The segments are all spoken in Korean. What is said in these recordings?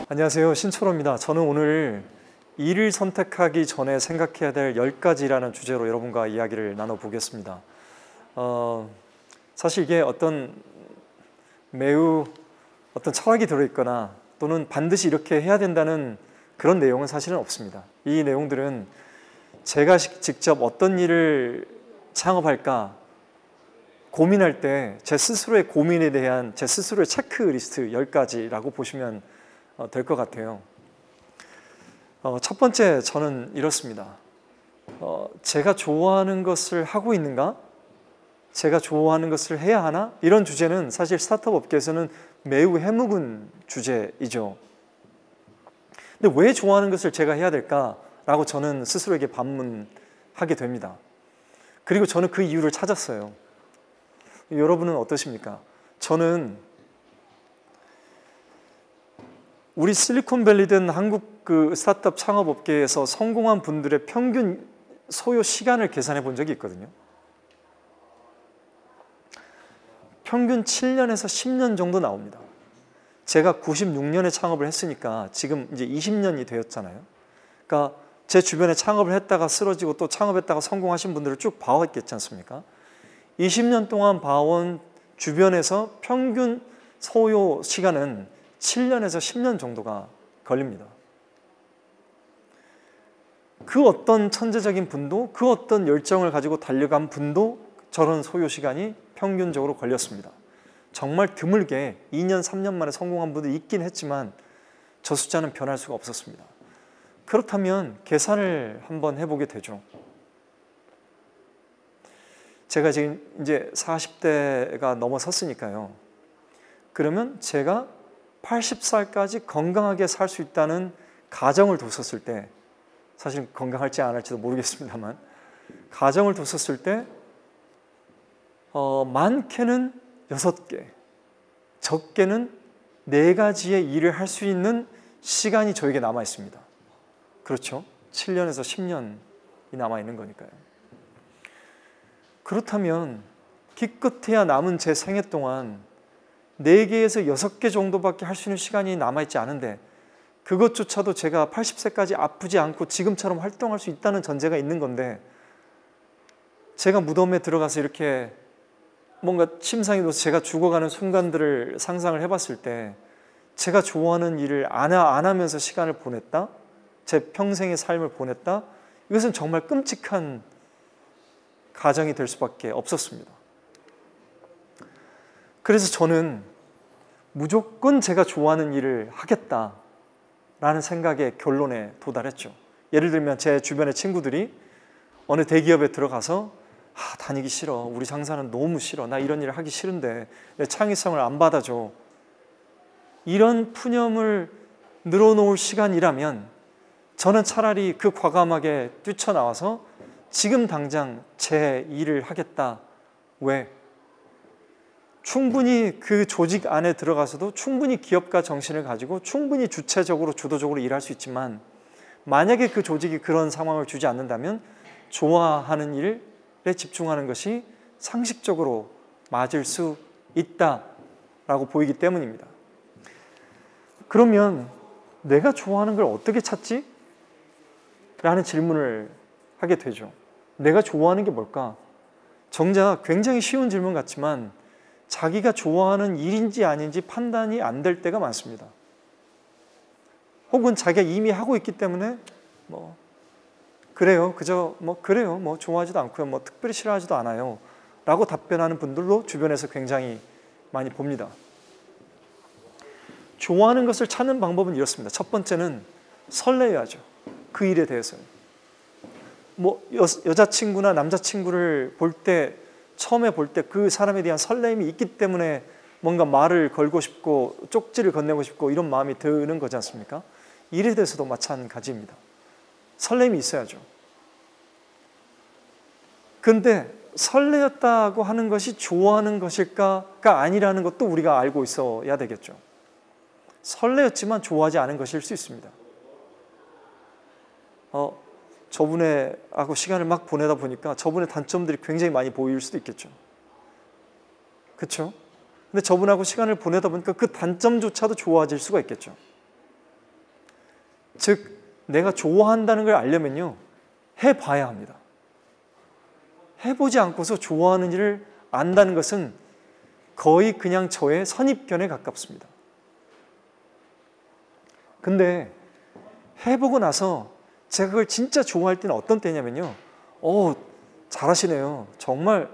안녕하세요. 신철호입니다. 저는 오늘 일을 선택하기 전에 생각해야 될 10가지라는 주제로 여러분과 이야기를 나눠보겠습니다. 사실 이게 매우 철학이 들어있거나 또는 반드시 이렇게 해야 된다는 그런 내용은 사실은 없습니다. 이 내용들은 제가 직접 어떤 일을 창업할까 고민할 때 제 스스로의 고민에 대한 제 스스로의 체크리스트 10가지라고 보시면 될 것 같아요. 첫 번째, 저는 이렇습니다. 제가 좋아하는 것을 하고 있는가? 제가 좋아하는 것을 해야 하나? 이런 주제는 사실 스타트업 업계에서는 매우 해묵은 주제이죠. 근데 왜 좋아하는 것을 제가 해야 될까라고 저는 스스로에게 반문하게 됩니다. 그리고 저는 그 이유를 찾았어요. 여러분은 어떠십니까? 저는 우리 실리콘밸리든 한국 스타트업 창업업계에서 성공한 분들의 평균 소요 시간을 계산해 본 적이 있거든요. 평균 7년에서 10년 정도 나옵니다. 제가 96년에 창업을 했으니까 지금 이제 20년이 되었잖아요. 그러니까 제 주변에 창업을 했다가 쓰러지고 또 창업했다가 성공하신 분들을 쭉 봐왔겠지 않습니까? 20년 동안 봐온 주변에서 평균 소요 시간은 7년에서 10년 정도가 걸립니다. 그 어떤 천재적인 분도, 그 어떤 열정을 가지고 달려간 분도 저런 소요 시간이 평균적으로 걸렸습니다. 정말 드물게 2년, 3년 만에 성공한 분도 있긴 했지만 저 숫자는 변할 수가 없었습니다. 그렇다면 계산을 한번 해보게 되죠. 제가 지금 이제 40대가 넘어섰으니까요. 그러면 제가 80살까지 건강하게 살 수 있다는 가정을 뒀었을 때, 사실 건강할지 안 할지도 모르겠습니다만, 가정을 뒀었을 때 많게는 6개, 적게는 4가지의 일을 할 수 있는 시간이 저에게 남아 있습니다. 그렇죠? 7년에서 10년이 남아 있는 거니까요. 그렇다면 기껏해야 남은 제 생애 동안 4개에서 6개 정도밖에 할 수 있는 시간이 남아있지 않은데 그것조차도 제가 80세까지 아프지 않고 지금처럼 활동할 수 있다는 전제가 있는 건데 제가 무덤에 들어가서 이렇게 뭔가 침상에 누워서 제가 죽어가는 순간들을 상상을 해봤을 때 제가 좋아하는 일을 안 하면서 시간을 보냈다? 제 평생의 삶을 보냈다? 이것은 정말 끔찍한 가정이 될 수밖에 없었습니다. 그래서 저는 무조건 제가 좋아하는 일을 하겠다라는 생각의 결론에 도달했죠. 예를 들면 제 주변의 친구들이 어느 대기업에 들어가서 다니기 싫어, 우리 상사는 너무 싫어, 나 이런 일을 하기 싫은데 내 창의성을 안 받아줘, 이런 푸념을 늘어놓을 시간이라면 저는 차라리 그 과감하게 뛰쳐나와서 지금 당장 제 일을 하겠다. 왜? 충분히 그 조직 안에 들어가서도 충분히 기업가 정신을 가지고 충분히 주체적으로 주도적으로 일할 수 있지만 만약에 그 조직이 그런 상황을 주지 않는다면 좋아하는 일에 집중하는 것이 상식적으로 맞을 수 있다라고 보이기 때문입니다. 그러면 내가 좋아하는 걸 어떻게 찾지? 라는 질문을 하게 되죠. 내가 좋아하는 게 뭘까? 정작 굉장히 쉬운 질문 같지만 자기가 좋아하는 일인지 아닌지 판단이 안 될 때가 많습니다. 혹은 자기가 이미 하고 있기 때문에 그래요, 그래요, 좋아하지도 않고요, 특별히 싫어하지도 않아요 라고 답변하는 분들도 주변에서 굉장히 많이 봅니다. 좋아하는 것을 찾는 방법은 이렇습니다. 첫 번째는 설레야죠. 그 일에 대해서는. 여자친구나 남자친구를 처음에 볼 때 그 사람에 대한 설렘이 있기 때문에 뭔가 말을 걸고 싶고 쪽지를 건네고 싶고 이런 마음이 드는 거지 않습니까? 일에 대해서도 마찬가지입니다. 설렘이 있어야죠. 근데 설레었다고 하는 것이 좋아하는 것일까가 아니라는 것도 우리가 알고 있어야 되겠죠. 설레었지만 좋아하지 않은 것일 수 있습니다. 저분하고 시간을 막 보내다 보니까 저분의 단점들이 굉장히 많이 보일 수도 있겠죠. 그렇죠? 근데 저분하고 시간을 보내다 보니까 그 단점조차도 좋아질 수가 있겠죠. 즉 내가 좋아한다는 걸 알려면요, 해봐야 합니다. 해보지 않고서 좋아하는 일을 안다는 것은 거의 그냥 저의 선입견에 가깝습니다. 근데 해보고 나서 제가 그걸 진짜 좋아할 때는 어떤 때냐면요, 잘하시네요. 정말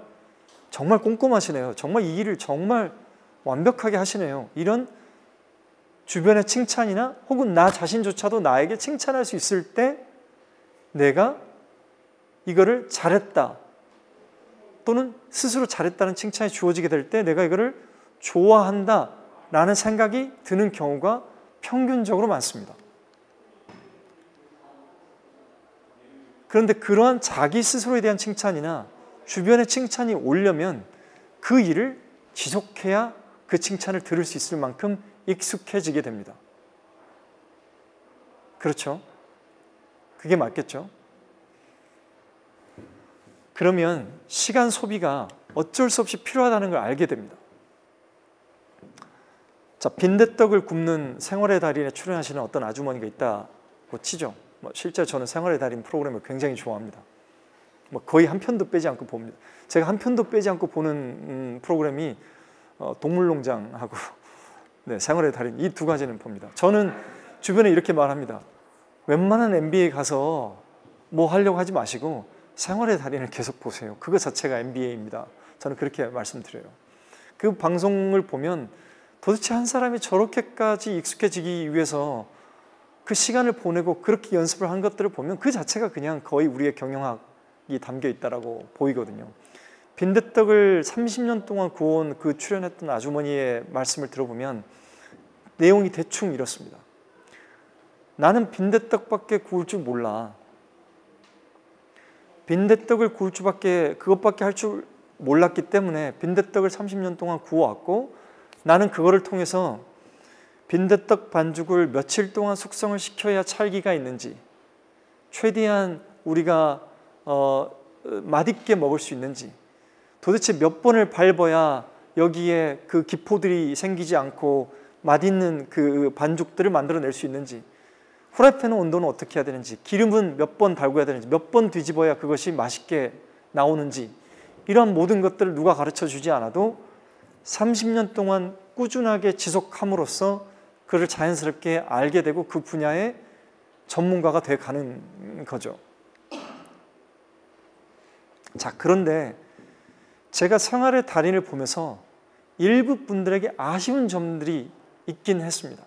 꼼꼼하시네요. 정말 이 일을 정말 완벽하게 하시네요. 이런 주변의 칭찬이나 혹은 나 자신조차도 나에게 칭찬할 수 있을 때 내가 이거를 잘했다 또는 스스로 잘했다는 칭찬이 주어지게 될 때 내가 이거를 좋아한다 라는 생각이 드는 경우가 평균적으로 많습니다. 그런데 그러한 자기 스스로에 대한 칭찬이나 주변의 칭찬이 오려면 그 일을 지속해야 그 칭찬을 들을 수 있을 만큼 익숙해지게 됩니다. 그렇죠? 그게 맞겠죠? 그러면 시간 소비가 어쩔 수 없이 필요하다는 걸 알게 됩니다. 자, 빈대떡을 굽는 생활의 달인에 출연하시는 어떤 아주머니가 있다고 치죠. 실제 저는 생활의 달인 프로그램을 굉장히 좋아합니다. 거의 한 편도 빼지 않고 봅니다. 제가 한 편도 빼지 않고 보는 프로그램이 동물농장하고 네, 생활의 달인, 이 두 가지는 봅니다. 저는 주변에 이렇게 말합니다. 웬만한 MBA 가서 뭐 하려고 하지 마시고 생활의 달인을 계속 보세요. 그거 자체가 MBA입니다. 저는 그렇게 말씀드려요. 그 방송을 보면 도대체 한 사람이 저렇게까지 익숙해지기 위해서 그 시간을 보내고 그렇게 연습을 한 것들을 보면 그 자체가 그냥 거의 우리의 경영학이 담겨 있다라고 보이거든요. 빈대떡을 30년 동안 구워온 그 출연했던 아주머니의 말씀을 들어보면 내용이 대충 이렇습니다. 나는 빈대떡밖에 구울 줄 몰라. 빈대떡을 구울 줄밖에, 그것밖에 할 줄 몰랐기 때문에 빈대떡을 30년 동안 구워왔고 나는 그거를 통해서 빈대떡 반죽을 며칠 동안 숙성을 시켜야 찰기가 있는지, 최대한 우리가 맛있게 먹을 수 있는지, 도대체 몇 번을 밟아야 여기에 그 기포들이 생기지 않고 맛있는 그 반죽들을 만들어낼 수 있는지, 후라이팬의 온도는 어떻게 해야 되는지, 기름은 몇 번 달궈야 되는지, 몇 번 뒤집어야 그것이 맛있게 나오는지, 이런 모든 것들을 누가 가르쳐 주지 않아도 30년 동안 꾸준하게 지속함으로써 그를 자연스럽게 알게 되고 그 분야의 전문가가 돼 가는 거죠. 자, 그런데 제가 생활의 달인을 보면서 일부 분들에게 아쉬운 점들이 있긴 했습니다.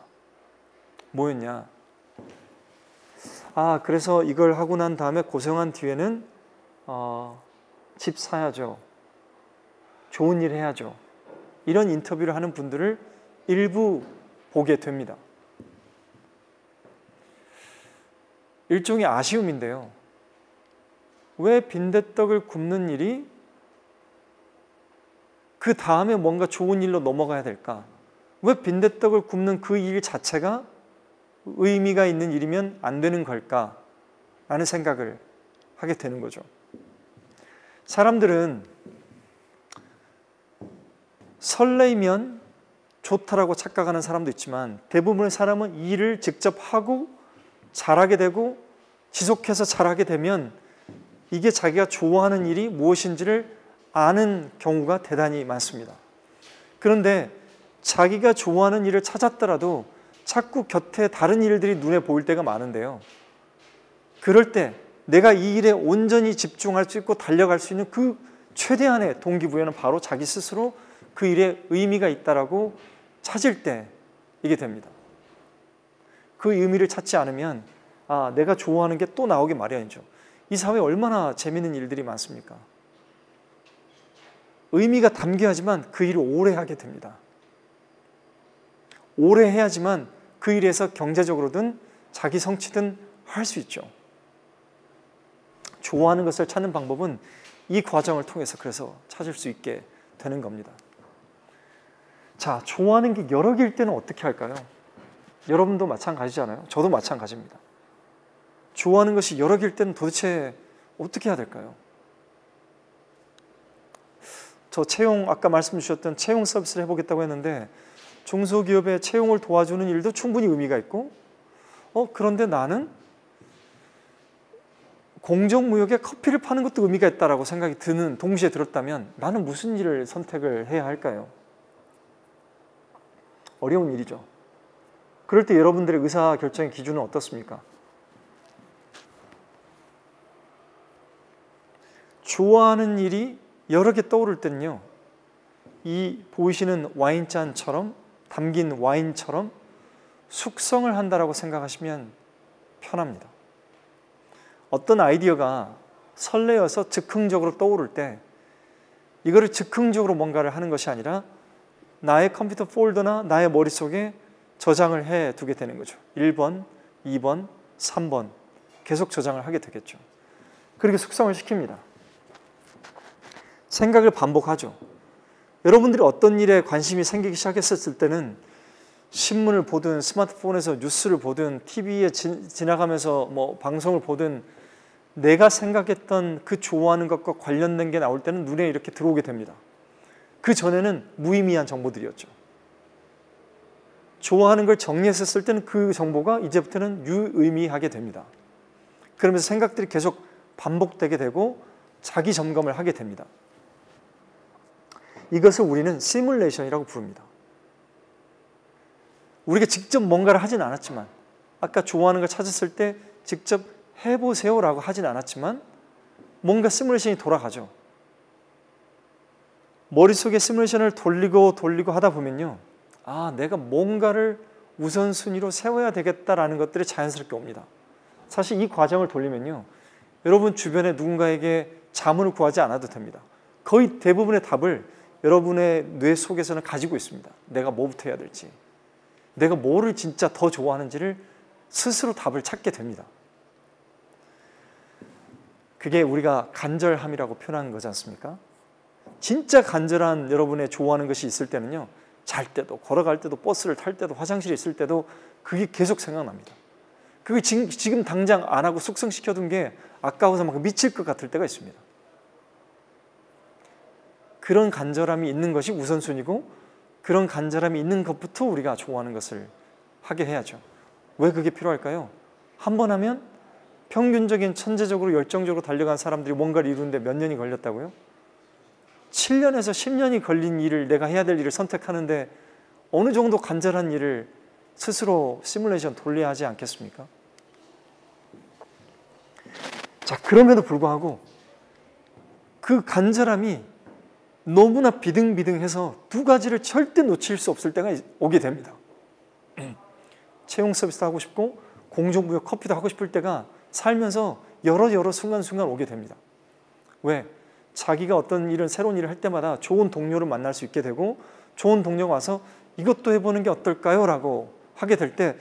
뭐였냐? 그래서 이걸 하고 난 다음에 고생한 뒤에는 집 사야죠. 좋은 일 해야죠. 이런 인터뷰를 하는 분들을 일부 보게 됩니다. 일종의 아쉬움인데요. 왜 빈대떡을 굽는 일이 그 다음에 뭔가 좋은 일로 넘어가야 될까? 왜 빈대떡을 굽는 그 일 자체가 의미가 있는 일이면 안 되는 걸까? 라는 생각을 하게 되는 거죠. 사람들은 설레이면 좋다라고 착각하는 사람도 있지만 대부분의 사람은 이 일을 직접 하고 잘하게 되고 지속해서 잘하게 되면 이게 자기가 좋아하는 일이 무엇인지를 아는 경우가 대단히 많습니다. 그런데 자기가 좋아하는 일을 찾았더라도 자꾸 곁에 다른 일들이 눈에 보일 때가 많은데요. 그럴 때 내가 이 일에 온전히 집중할 수 있고 달려갈 수 있는 그 최대한의 동기부여는 바로 자기 스스로 그 일에 의미가 있다라고 찾을 때 이게 됩니다. 그 의미를 찾지 않으면 내가 좋아하는 게 또 나오기 마련이죠. 이 사회에 얼마나 재미있는 일들이 많습니까? 의미가 담겨야지만 그 일을 오래 하게 됩니다. 오래 해야지만 그 일에서 경제적으로든 자기 성취든 할 수 있죠. 좋아하는 것을 찾는 방법은 이 과정을 통해서 그래서 찾을 수 있게 되는 겁니다. 자, 좋아하는 게 여러 개일 때는 어떻게 할까요? 여러분도 마찬가지잖아요. 저도 마찬가지입니다. 좋아하는 것이 여러 개일 때는 도대체 어떻게 해야 될까요? 저 채용, 아까 말씀 주셨던 채용 서비스를 해보겠다고 했는데 중소기업의 채용을 도와주는 일도 충분히 의미가 있고 그런데 나는 공정무역에 커피를 파는 것도 의미가 있다라고 생각이 드는 동시에 들었다면 나는 무슨 일을 선택을 해야 할까요? 어려운 일이죠. 그럴 때 여러분들의 의사결정의 기준은 어떻습니까? 좋아하는 일이 여러 개 떠오를 때는요, 이 보이시는 와인잔처럼 담긴 와인처럼 숙성을 한다라고 생각하시면 편합니다. 어떤 아이디어가 설레어서 즉흥적으로 떠오를 때 이거를 즉흥적으로 뭔가를 하는 것이 아니라 나의 컴퓨터 폴더나 나의 머릿속에 저장을 해 두게 되는 거죠. 1번, 2번, 3번 계속 저장을 하게 되겠죠. 그렇게 숙성을 시킵니다. 생각을 반복하죠. 여러분들이 어떤 일에 관심이 생기기 시작했을 때는 신문을 보든 스마트폰에서 뉴스를 보든 TV에 지나가면서 방송을 보든 내가 생각했던 그 좋아하는 것과 관련된 게 나올 때는 눈에 이렇게 들어오게 됩니다. 그 전에는 무의미한 정보들이었죠. 좋아하는 걸 정리했을 때는 그 정보가 이제부터는 유의미하게 됩니다. 그러면서 생각들이 계속 반복되게 되고 자기 점검을 하게 됩니다. 이것을 우리는 시뮬레이션이라고 부릅니다. 우리가 직접 뭔가를 하진 않았지만, 아까 좋아하는 걸 찾았을 때 직접 해보세요라고 하진 않았지만 뭔가 시뮬레이션이 돌아가죠. 머릿속에 시뮬레이션을 돌리고 하다 보면요, 내가 뭔가를 우선순위로 세워야 되겠다라는 것들이 자연스럽게 옵니다. 사실 이 과정을 돌리면요, 여러분 주변에 누군가에게 자문을 구하지 않아도 됩니다. 거의 대부분의 답을 여러분의 뇌 속에서는 가지고 있습니다. 내가 뭐부터 해야 될지, 내가 뭐를 진짜 더 좋아하는지를 스스로 답을 찾게 됩니다. 그게 우리가 간절함이라고 표현하는 거지 않습니까? 진짜 간절한 여러분의 좋아하는 것이 있을 때는요, 잘 때도, 걸어갈 때도, 버스를 탈 때도, 화장실에 있을 때도 그게 계속 생각납니다. 그게 지금 당장 안 하고 숙성시켜둔 게 아까워서 막 미칠 것 같을 때가 있습니다. 그런 간절함이 있는 것이 우선순위고, 그런 간절함이 있는 것부터 우리가 좋아하는 것을 하게 해야죠. 왜 그게 필요할까요? 한 번 하면 평균적인 천재적으로 열정적으로 달려간 사람들이 뭔가를 이루는데 몇 년이 걸렸다고요? 7년에서 10년이 걸린 일을, 내가 해야 될 일을 선택하는데 어느 정도 간절한 일을 스스로 시뮬레이션 돌려야 하지 않겠습니까? 자, 그럼에도 불구하고 그 간절함이 너무나 비등비등해서 두 가지를 절대 놓칠 수 없을 때가 오게 됩니다. 채용 서비스도 하고 싶고 공정무역 커피도 하고 싶을 때가 살면서 여러 순간순간 오게 됩니다. 왜? 자기가 어떤 일을, 새로운 일을 할 때마다 좋은 동료를 만날 수 있게 되고, 좋은 동료가 와서 이것도 해보는 게 어떨까요? 라고 하게 될 때,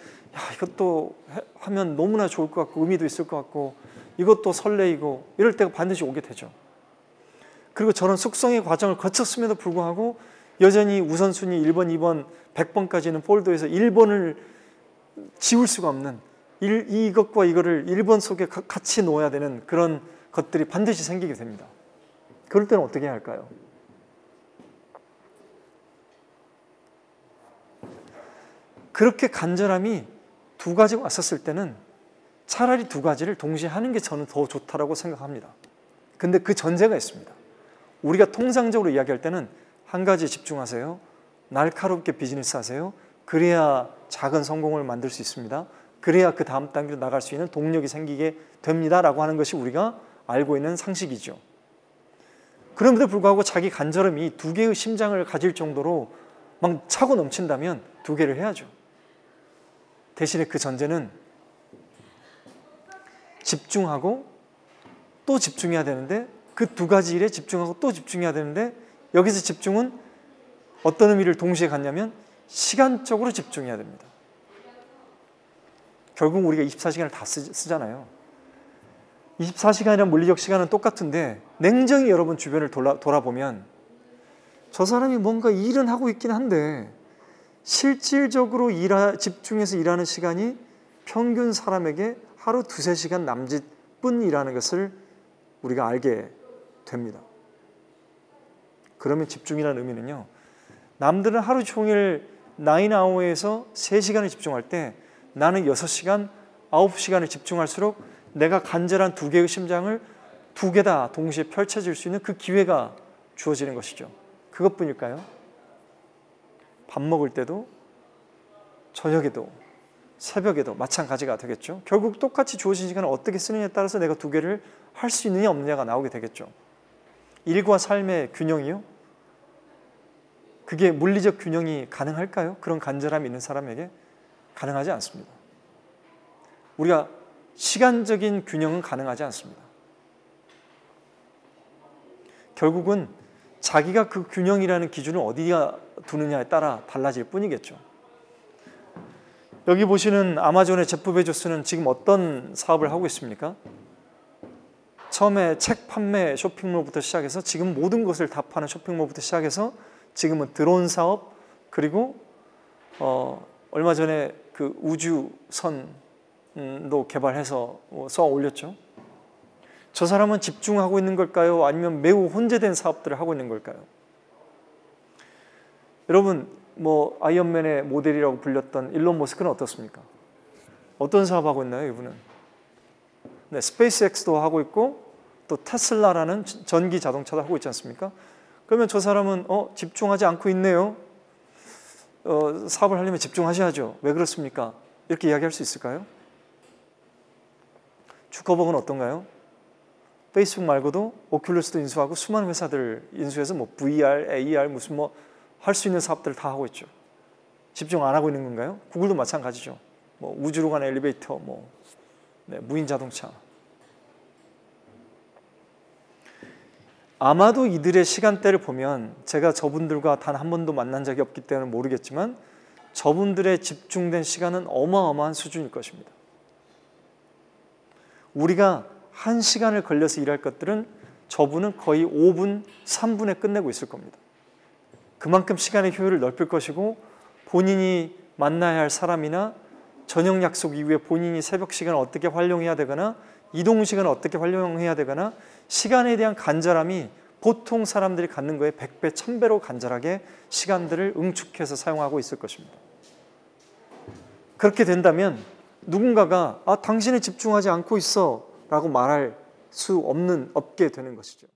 이것도 하면 너무나 좋을 것 같고 의미도 있을 것 같고 이것도 설레이고 이럴 때가 반드시 오게 되죠. 그리고 저는 숙성의 과정을 거쳤음에도 불구하고 여전히 우선순위 1번, 2번, 100번까지는 폴더에서 1번을 지울 수가 없는, 이것과 이거를 1번 속에 같이 놓아야 되는 그런 것들이 반드시 생기게 됩니다. 그럴 때는 어떻게 해야 할까요? 그렇게 간절함이 두 가지가 왔었을 때는 차라리 두 가지를 동시에 하는 게 저는 더 좋다라고 생각합니다. 근데 그 전제가 있습니다. 우리가 통상적으로 이야기할 때는 한 가지에 집중하세요. 날카롭게 비즈니스 하세요. 그래야 작은 성공을 만들 수 있습니다. 그래야 그 다음 단계로 나갈 수 있는 동력이 생기게 됩니다라고 하는 것이 우리가 알고 있는 상식이죠. 그럼에도 불구하고 자기 간절함이 두 개의 심장을 가질 정도로 막 차고 넘친다면 두 개를 해야죠. 대신에 그 전제는 집중하고 또 집중해야 되는데, 그 두 가지 일에 집중하고 또 집중해야 되는데, 여기서 집중은 어떤 의미를 동시에 갖냐면 시간적으로 집중해야 됩니다. 결국 우리가 24시간을 다 쓰잖아요. 24시간이란 물리적 시간은 똑같은데 냉정히 여러분 주변을 돌아보면 저 사람이 뭔가 일은 하고 있긴 한데 실질적으로 집중해서 일하는 시간이 평균 사람에게 하루 2-3시간 남짓뿐이라는 것을 우리가 알게 됩니다. 그러면 집중이라는 의미는요, 남들은 하루 종일 9hour에서 3시간을 집중할 때 나는 6시간 9시간을 집중할수록 내가 간절한 두 개의 심장을 두 개 다 동시에 펼쳐질 수 있는 그 기회가 주어지는 것이죠. 그것뿐일까요? 밥 먹을 때도 저녁에도 새벽에도 마찬가지가 되겠죠. 결국 똑같이 주어진 시간을 어떻게 쓰느냐에 따라서 내가 두 개를 할 수 있느냐 없느냐가 나오게 되겠죠. 일과 삶의 균형이요? 그게 물리적 균형이 가능할까요? 그런 간절함이 있는 사람에게 가능하지 않습니다. 우리가 시간적인 균형은 가능하지 않습니다. 결국은 자기가 그 균형이라는 기준을 어디가 두느냐에 따라 달라질 뿐이겠죠. 여기 보시는 아마존의 제프 베조스는 지금 어떤 사업을 하고 있습니까? 처음에 책 판매 쇼핑몰부터 시작해서 지금 모든 것을 다 파는 쇼핑몰부터 시작해서 지금은 드론 사업, 그리고 얼마 전에 그 우주선도 개발해서 쏘아 올렸죠. 저 사람은 집중하고 있는 걸까요? 아니면 매우 혼재된 사업들을 하고 있는 걸까요? 여러분, 아이언맨의 모델이라고 불렸던 일론 머스크는 어떻습니까? 어떤 사업하고 있나요, 이분은? 네, 스페이스X도 하고 있고 또 테슬라라는 전기 자동차도 하고 있지 않습니까? 그러면 저 사람은 집중하지 않고 있네요. 사업을 하려면 집중하셔야죠. 왜 그렇습니까? 이렇게 이야기할 수 있을까요? 주커버그는 어떤가요? 페이스북 말고도 오큘러스도 인수하고 수많은 회사들 인수해서 VR, AR 무슨 할 수 있는 사업들을 다 하고 있죠. 집중 안 하고 있는 건가요? 구글도 마찬가지죠. 우주로 가는 엘리베이터, 무인 자동차. 아마도 이들의 시간대를 보면 제가 저분들과 단 한 번도 만난 적이 없기 때문에 모르겠지만 저분들의 집중된 시간은 어마어마한 수준일 것입니다. 우리가 1시간을 걸려서 일할 것들은 저분은 거의 5분, 3분에 끝내고 있을 겁니다. 그만큼 시간의 효율을 넓힐 것이고 본인이 만나야 할 사람이나 저녁 약속 이후에 본인이 새벽 시간을 어떻게 활용해야 되거나 이동 시간을 어떻게 활용해야 되거나 시간에 대한 간절함이 보통 사람들이 갖는 거에 100배, 1000배로 간절하게 시간들을 응축해서 사용하고 있을 것입니다. 그렇게 된다면 누군가가 당신이 집중하지 않고 있어 라고 말할 수 없게 되는 것이죠.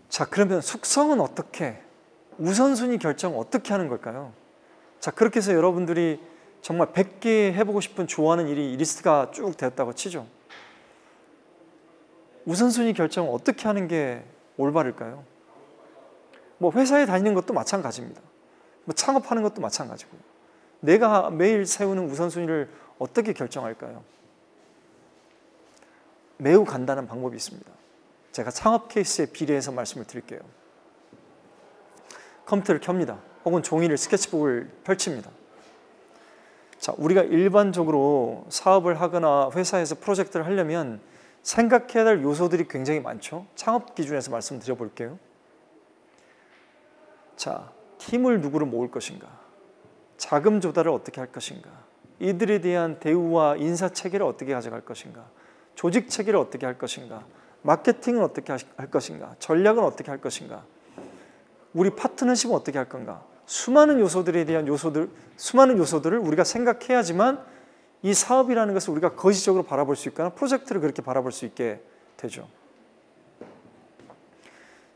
자, 그러면 숙성은 어떻게, 우선순위 결정 어떻게 하는 걸까요? 자, 그렇게 해서 여러분들이 정말 100개 해보고 싶은 좋아하는 일이 리스트가 쭉 되었다고 치죠. 우선순위 결정을 어떻게 하는 게 올바를까요? 회사에 다니는 것도 마찬가지입니다. 창업하는 것도 마찬가지고요. 내가 매일 세우는 우선순위를 어떻게 결정할까요? 매우 간단한 방법이 있습니다. 제가 창업 케이스에 비례해서 말씀을 드릴게요. 컴퓨터를 켭니다. 혹은 종이를 스케치북을 펼칩니다. 자, 우리가 일반적으로 사업을 하거나 회사에서 프로젝트를 하려면 생각해야 될 요소들이 굉장히 많죠. 창업 기준에서 말씀드려 볼게요. 자, 팀을 누구로 모을 것인가? 자금 조달을 어떻게 할 것인가? 이들에 대한 대우와 인사 체계를 어떻게 가져갈 것인가? 조직 체계를 어떻게 할 것인가? 마케팅은 어떻게 할 것인가? 전략은 어떻게 할 것인가? 우리 파트너십은 어떻게 할 건가? 수많은 요소들에 대한 수많은 요소들을 우리가 생각해야지만 이 사업이라는 것을 우리가 거시적으로 바라볼 수 있거나 프로젝트를 그렇게 바라볼 수 있게 되죠.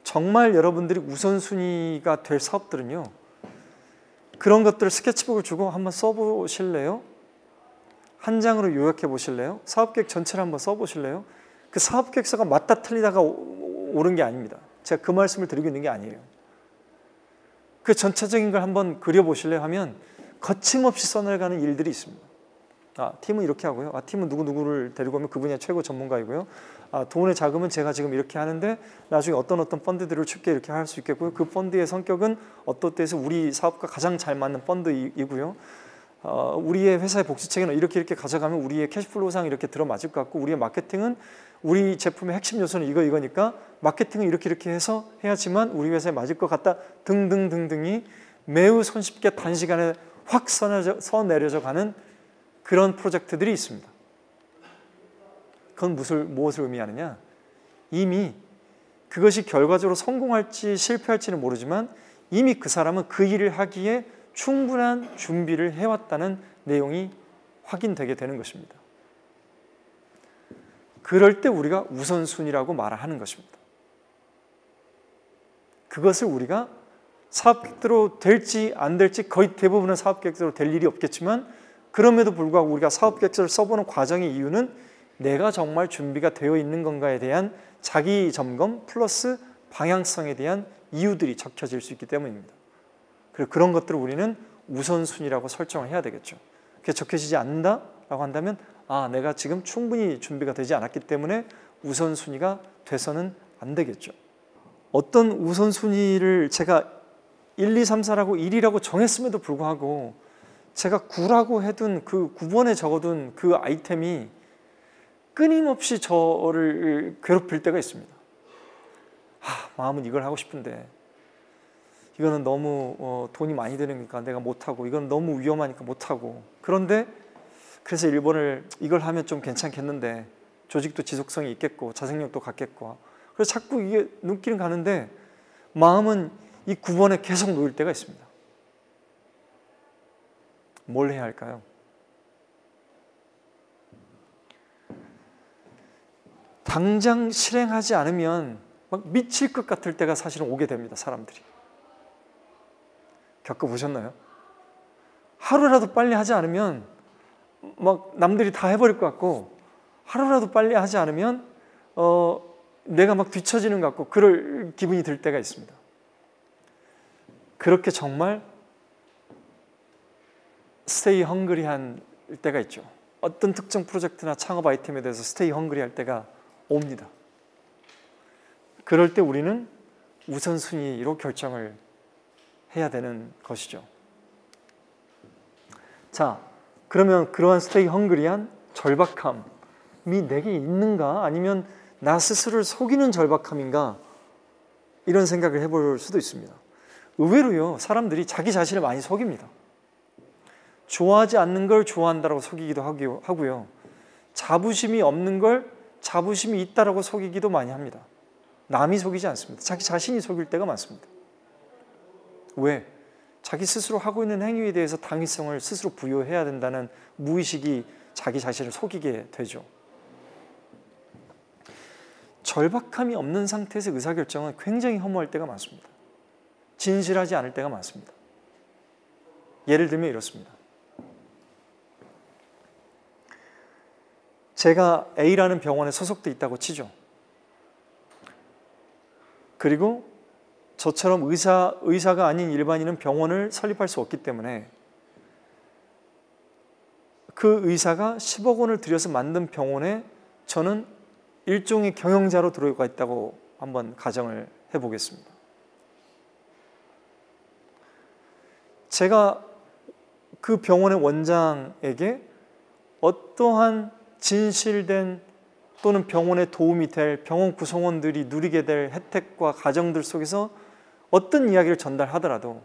정말 여러분들이 우선순위가 될 사업들은요, 그런 것들을 스케치북을 주고 한번 써보실래요? 한 장으로 요약해 보실래요? 사업계획 전체를 한번 써보실래요? 그 사업계획서가 맞다 틀리다가 옳은 게 아닙니다. 제가 그 말씀을 드리고 있는 게 아니에요. 그 전체적인 걸 한번 그려보실래요? 하면 거침없이 써나가는 일들이 있습니다. 팀은 이렇게 하고요. 팀은 누구를 데리고 오면 그분이 최고 전문가이고요. 돈의 자금은 제가 지금 이렇게 하는데 나중에 어떤 펀드들을 쉽게 이렇게 할 수 있겠고요. 그 펀드의 성격은 어떠해서 우리 사업과 가장 잘 맞는 펀드이고요. 우리의 회사의 복지체계는 이렇게 가져가면 우리의 캐시플로우상 이렇게 들어맞을 것 같고, 우리의 마케팅은 우리 제품의 핵심 요소는 이거니까 마케팅은 이렇게 해서 해야지만 우리 회사에 맞을 것 같다 등등등등이 매우 손쉽게 단시간에 확 써내려져 가는 그런 프로젝트들이 있습니다. 그건 무엇을 의미하느냐? 이미 그것이 결과적으로 성공할지 실패할지는 모르지만 이미 그 사람은 그 일을 하기에 충분한 준비를 해왔다는 내용이 확인되게 되는 것입니다. 그럴 때 우리가 우선순위라고 말하는 것입니다. 그것을 우리가 사업계획대로 될지 안 될지 거의 대부분은 사업계획대로 될 일이 없겠지만 그럼에도 불구하고 우리가 사업계획서를 써보는 과정의 이유는 내가 정말 준비가 되어 있는 건가에 대한 자기 점검 플러스 방향성에 대한 이유들이 적혀질 수 있기 때문입니다. 그리고 그런 것들을 우리는 우선순위라고 설정을 해야 되겠죠. 그게 적혀지지 않는다라고 한다면 내가 지금 충분히 준비가 되지 않았기 때문에 우선순위가 돼서는 안 되겠죠. 어떤 우선순위를 제가 1, 2, 3, 4라고 1이라고 정했음에도 불구하고 제가 9라고 해둔 그 9번에 적어둔 그 아이템이 끊임없이 저를 괴롭힐 때가 있습니다. 마음은 이걸 하고 싶은데 이거는 너무 돈이 많이 드니까 내가 못하고 이건 너무 위험하니까 못하고 그런데 그래서 1번을 이걸 하면 좀 괜찮겠는데 조직도 지속성이 있겠고 자생력도 갖겠고 그래서 자꾸 이게 눈길은 가는데 마음은 이 9번에 계속 놓일 때가 있습니다. 뭘 해야 할까요? 당장 실행하지 않으면 막 미칠 것 같을 때가 사실은 오게 됩니다. 사람들이. 겪어보셨나요? 하루라도 빨리 하지 않으면 막 남들이 다 해버릴 것 같고 하루라도 빨리 하지 않으면 내가 막 뒤처지는 것 같고 그럴 기분이 들 때가 있습니다. 그렇게 정말 스테이 헝그리한 때가 있죠. 어떤 특정 프로젝트나 창업 아이템에 대해서 스테이 헝그리할 때가 옵니다. 그럴 때 우리는 우선순위로 결정을 해야 되는 것이죠. 자, 그러면 그러한 스테이 헝그리한 절박함이 내게 있는가 아니면 나 스스로를 속이는 절박함인가 이런 생각을 해볼 수도 있습니다. 의외로요 사람들이 자기 자신을 많이 속입니다. 좋아하지 않는 걸 좋아한다라고 속이기도 하고요 자부심이 없는 걸 자부심이 있다라고 속이기도 많이 합니다. 남이 속이지 않습니다. 자기 자신이 속일 때가 많습니다. 왜? 자기 스스로 하고 있는 행위에 대해서 당위성을 스스로 부여해야 된다는 무의식이 자기 자신을 속이게 되죠. 절박함이 없는 상태에서 의사결정은 굉장히 허무할 때가 많습니다. 진실하지 않을 때가 많습니다. 예를 들면 이렇습니다. 제가 A라는 병원에 소속돼 있다고 치죠. 그리고 저처럼 의사가 아닌 일반인은 병원을 설립할 수 없기 때문에 그 의사가 10억 원을 들여서 만든 병원에 저는 일종의 경영자로 들어가 있다고 한번 가정을 해보겠습니다. 제가 그 병원의 원장에게 어떠한 진실된 또는 병원에 도움이 될 병원 구성원들이 누리게 될 혜택과 가정들 속에서 어떤 이야기를 전달하더라도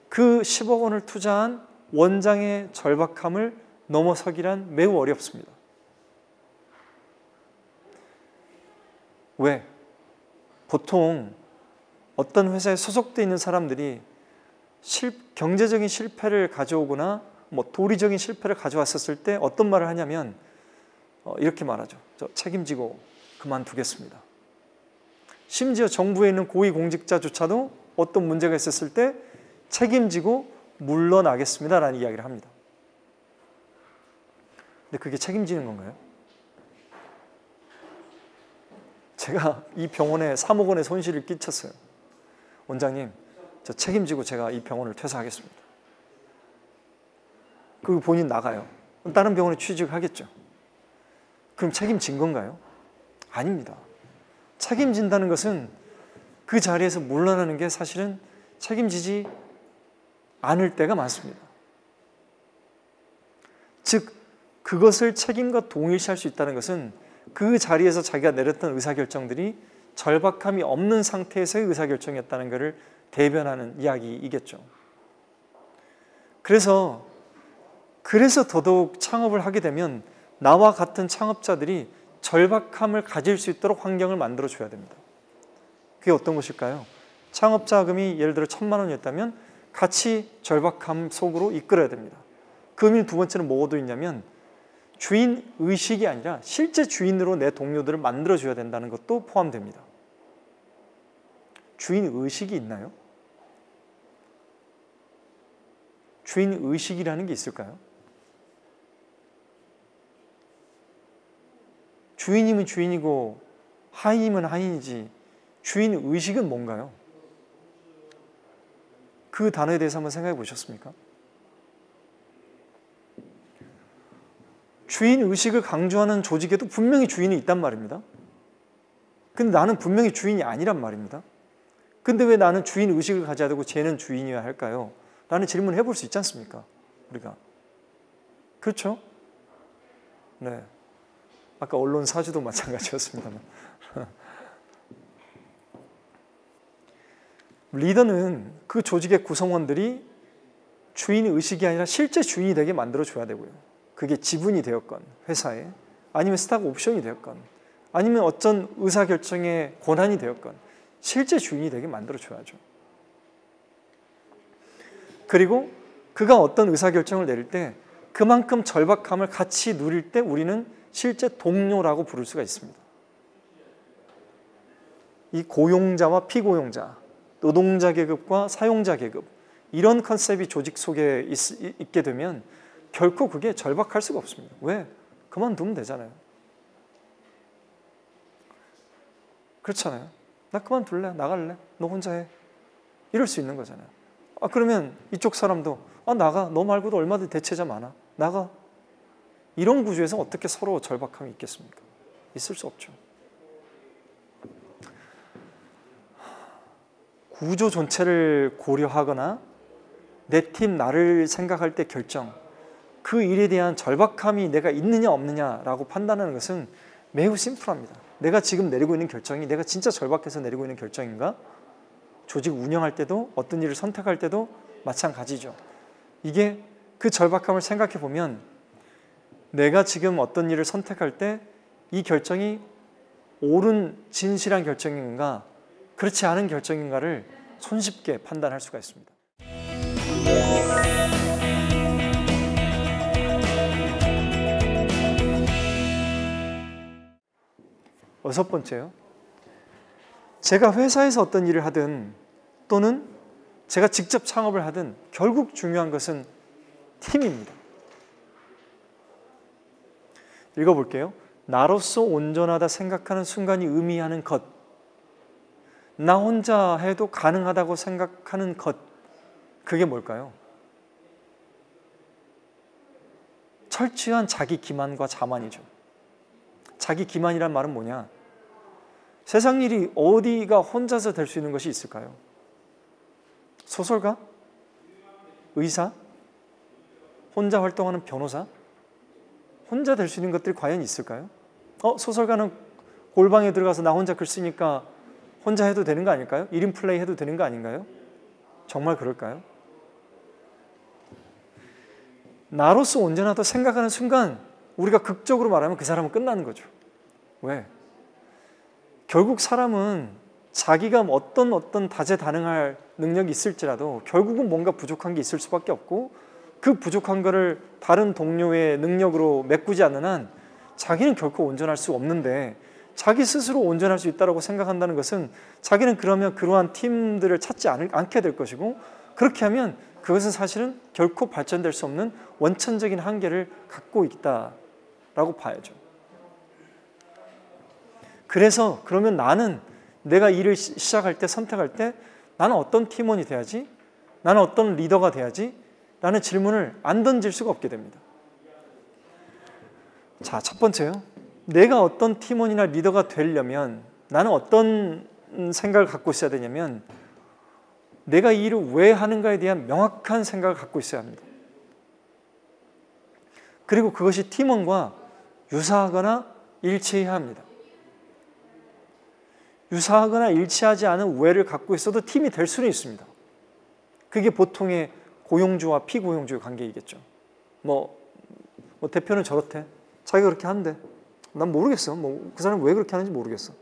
그 10억 원을 투자한 원장의 절박함을 넘어서기란 매우 어렵습니다. 왜? 보통 어떤 회사에 소속되어 있는 사람들이 경제적인 실패를 가져오거나 도리적인 실패를 가져왔었을 때 어떤 말을 하냐면 이렇게 말하죠. 저 책임지고 그만두겠습니다. 심지어 정부에 있는 고위공직자조차도 어떤 문제가 있었을 때 책임지고 물러나겠습니다 라는 이야기를 합니다. 근데 그게 책임지는 건가요? 제가 이 병원에 3억 원의 손실을 끼쳤어요. 원장님, 저 책임지고 제가 이 병원을 퇴사하겠습니다. 그리고 본인 나가요. 다른 병원에 취직을 하겠죠. 그럼 책임진 건가요? 아닙니다. 책임진다는 것은 그 자리에서 물러나는 게 사실은 책임지지 않을 때가 많습니다. 즉, 그것을 책임과 동일시할 수 있다는 것은 그 자리에서 자기가 내렸던 의사결정들이 절박함이 없는 상태에서의 의사결정이었다는 것을 대변하는 이야기이겠죠. 그래서 더더욱 창업을 하게 되면 나와 같은 창업자들이 절박함을 가질 수 있도록 환경을 만들어 줘야 됩니다. 그게 어떤 것일까요? 창업 자금이 예를 들어 1,000만 원이었다면 같이 절박함 속으로 이끌어야 됩니다. 그 의미 두 번째는 뭐도 있냐면 주인 의식이 아니라 실제 주인으로 내 동료들을 만들어 줘야 된다는 것도 포함됩니다. 주인 의식이 있나요? 주인 의식이라는 게 있을까요? 주인이면 주인이고 하인이면 하인이지 주인 의식은 뭔가요? 그 단어에 대해서 한번 생각해 보셨습니까? 주인 의식을 강조하는 조직에도 분명히 주인이 있단 말입니다. 근데 나는 분명히 주인이 아니란 말입니다. 근데 왜 나는 주인 의식을 가져야 되고 쟤는 주인이어야 할까요? 라는 질문을 해볼 수 있지 않습니까? 우리가. 그렇죠? 네. 아까 언론 사주도 마찬가지였습니다만. 리더는 그 조직의 구성원들이 주인 의식이 아니라 실제 주인이 되게 만들어줘야 되고요. 그게 지분이 되었건 회사에 아니면 스탁 옵션이 되었건 아니면 어떤 의사결정의 권한이 되었건 실제 주인이 되게 만들어줘야죠. 그리고 그가 어떤 의사결정을 내릴 때 그만큼 절박함을 같이 누릴 때 우리는 실제 동료라고 부를 수가 있습니다. 이 고용자와 피고용자, 노동자 계급과 사용자 계급 이런 컨셉이 조직 속에 있게 되면 결코 그게 절박할 수가 없습니다. 왜? 그만두면 되잖아요. 그렇잖아요. 나 그만둘래? 나갈래? 너 혼자 해. 이럴 수 있는 거잖아요. 그러면 이쪽 사람도 나가. 너 말고도 얼마든지 대체자 많아. 나가. 이런 구조에서 어떻게 서로 절박함이 있겠습니까? 있을 수 없죠. 구조 전체를 고려하거나 내 팀 나를 생각할 때 결정, 그 일에 대한 절박함이 내가 있느냐 없느냐라고 판단하는 것은 매우 심플합니다. 내가 지금 내리고 있는 결정이 내가 진짜 절박해서 내리고 있는 결정인가? 조직 운영할 때도 어떤 일을 선택할 때도 마찬가지죠. 이게 그 절박함을 생각해 보면 내가 지금 어떤 일을 선택할 때 이 결정이 옳은 진실한 결정인가 그렇지 않은 결정인가를 손쉽게 판단할 수가 있습니다. 여섯 번째요. 제가 회사에서 어떤 일을 하든 또는 제가 직접 창업을 하든 결국 중요한 것은 팀입니다. 읽어볼게요. 나로서 온전하다 생각하는 순간이 의미하는 것. 나 혼자 해도 가능하다고 생각하는 것. 그게 뭘까요? 철저한 자기 기만과 자만이죠. 자기 기만이란 말은 뭐냐? 세상 일이 어디가 혼자서 될 수 있는 것이 있을까요? 소설가? 의사? 혼자 활동하는 변호사? 혼자 될 수 있는 것들이 과연 있을까요? 소설가는 골방에 들어가서 나 혼자 글 쓰니까 혼자 해도 되는 거 아닐까요? 1인 플레이 해도 되는 거 아닌가요? 정말 그럴까요? 나로서 온전하다 생각하는 순간 우리가 극적으로 말하면 그 사람은 끝나는 거죠. 왜? 결국 사람은 자기가 어떤 다재다능할 능력이 있을지라도 결국은 뭔가 부족한 게 있을 수밖에 없고 그 부족한 거를 다른 동료의 능력으로 메꾸지 않는 한 자기는 결코 온전할 수 없는데 자기 스스로 온전할 수 있다고 생각한다는 것은 자기는 그러면 그러한 팀들을 찾지 않게 될 것이고 그렇게 하면 그것은 사실은 결코 발전될 수 없는 원천적인 한계를 갖고 있다라고 봐야죠. 그래서 그러면 나는 내가 일을 시작할 때 선택할 때 나는 어떤 팀원이 돼야지? 나는 어떤 리더가 돼야지? 라는 질문을 안 던질 수가 없게 됩니다. 자, 첫 번째요. 내가 어떤 팀원이나 리더가 되려면 나는 어떤 생각을 갖고 있어야 되냐면 내가 이 일을 왜 하는가에 대한 명확한 생각을 갖고 있어야 합니다. 그리고 그것이 팀원과 유사하거나 일치해야 합니다. 유사하거나 일치하지 않은 우애를 갖고 있어도 팀이 될 수는 있습니다. 그게 보통의 고용주와 피고용주의 관계이겠죠. 뭐 대표는 저렇대. 자기가 그렇게 한대. 난 모르겠어. 뭐 그 사람 왜 그렇게 하는지 모르겠어.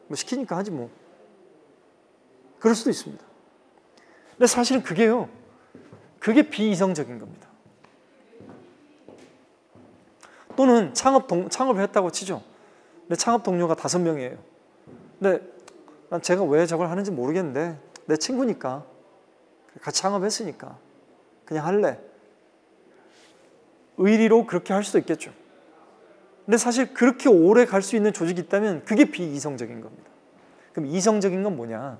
뭐 시키니까 하지 뭐. 그럴 수도 있습니다. 근데 사실은 그게요. 그게 비이성적인 겁니다. 또는 창업을 했다고 치죠. 근데 창업 동료가 5명이에요. 근데 난 제가 왜 저걸 하는지 모르겠는데 내 친구니까 같이 창업했으니까 그냥 할래. 의리로 그렇게 할 수도 있겠죠. 근데 사실 그렇게 오래 갈 수 있는 조직이 있다면 그게 비이성적인 겁니다. 그럼 이성적인 건 뭐냐?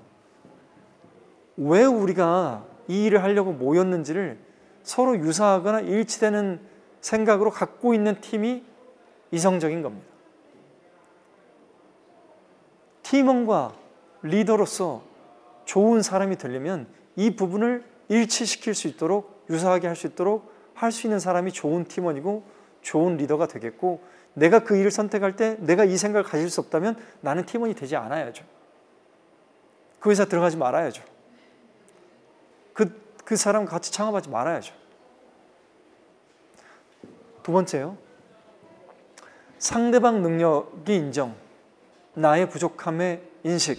왜 우리가 이 일을 하려고 모였는지를 서로 유사하거나 일치되는 생각으로 갖고 있는 팀이 이성적인 겁니다. 팀원과 리더로서 좋은 사람이 되려면 이 부분을 일치시킬 수 있도록, 유사하게 할 수 있도록 할 수 있는 사람이 좋은 팀원이고 좋은 리더가 되겠고, 내가 그 일을 선택할 때 내가 이 생각을 가질 수 없다면 나는 팀원이 되지 않아야죠. 그 회사 들어가지 말아야죠. 그 사람 같이 창업하지 말아야죠. 두 번째요. 상대방 능력의 인정, 나의 부족함의 인식,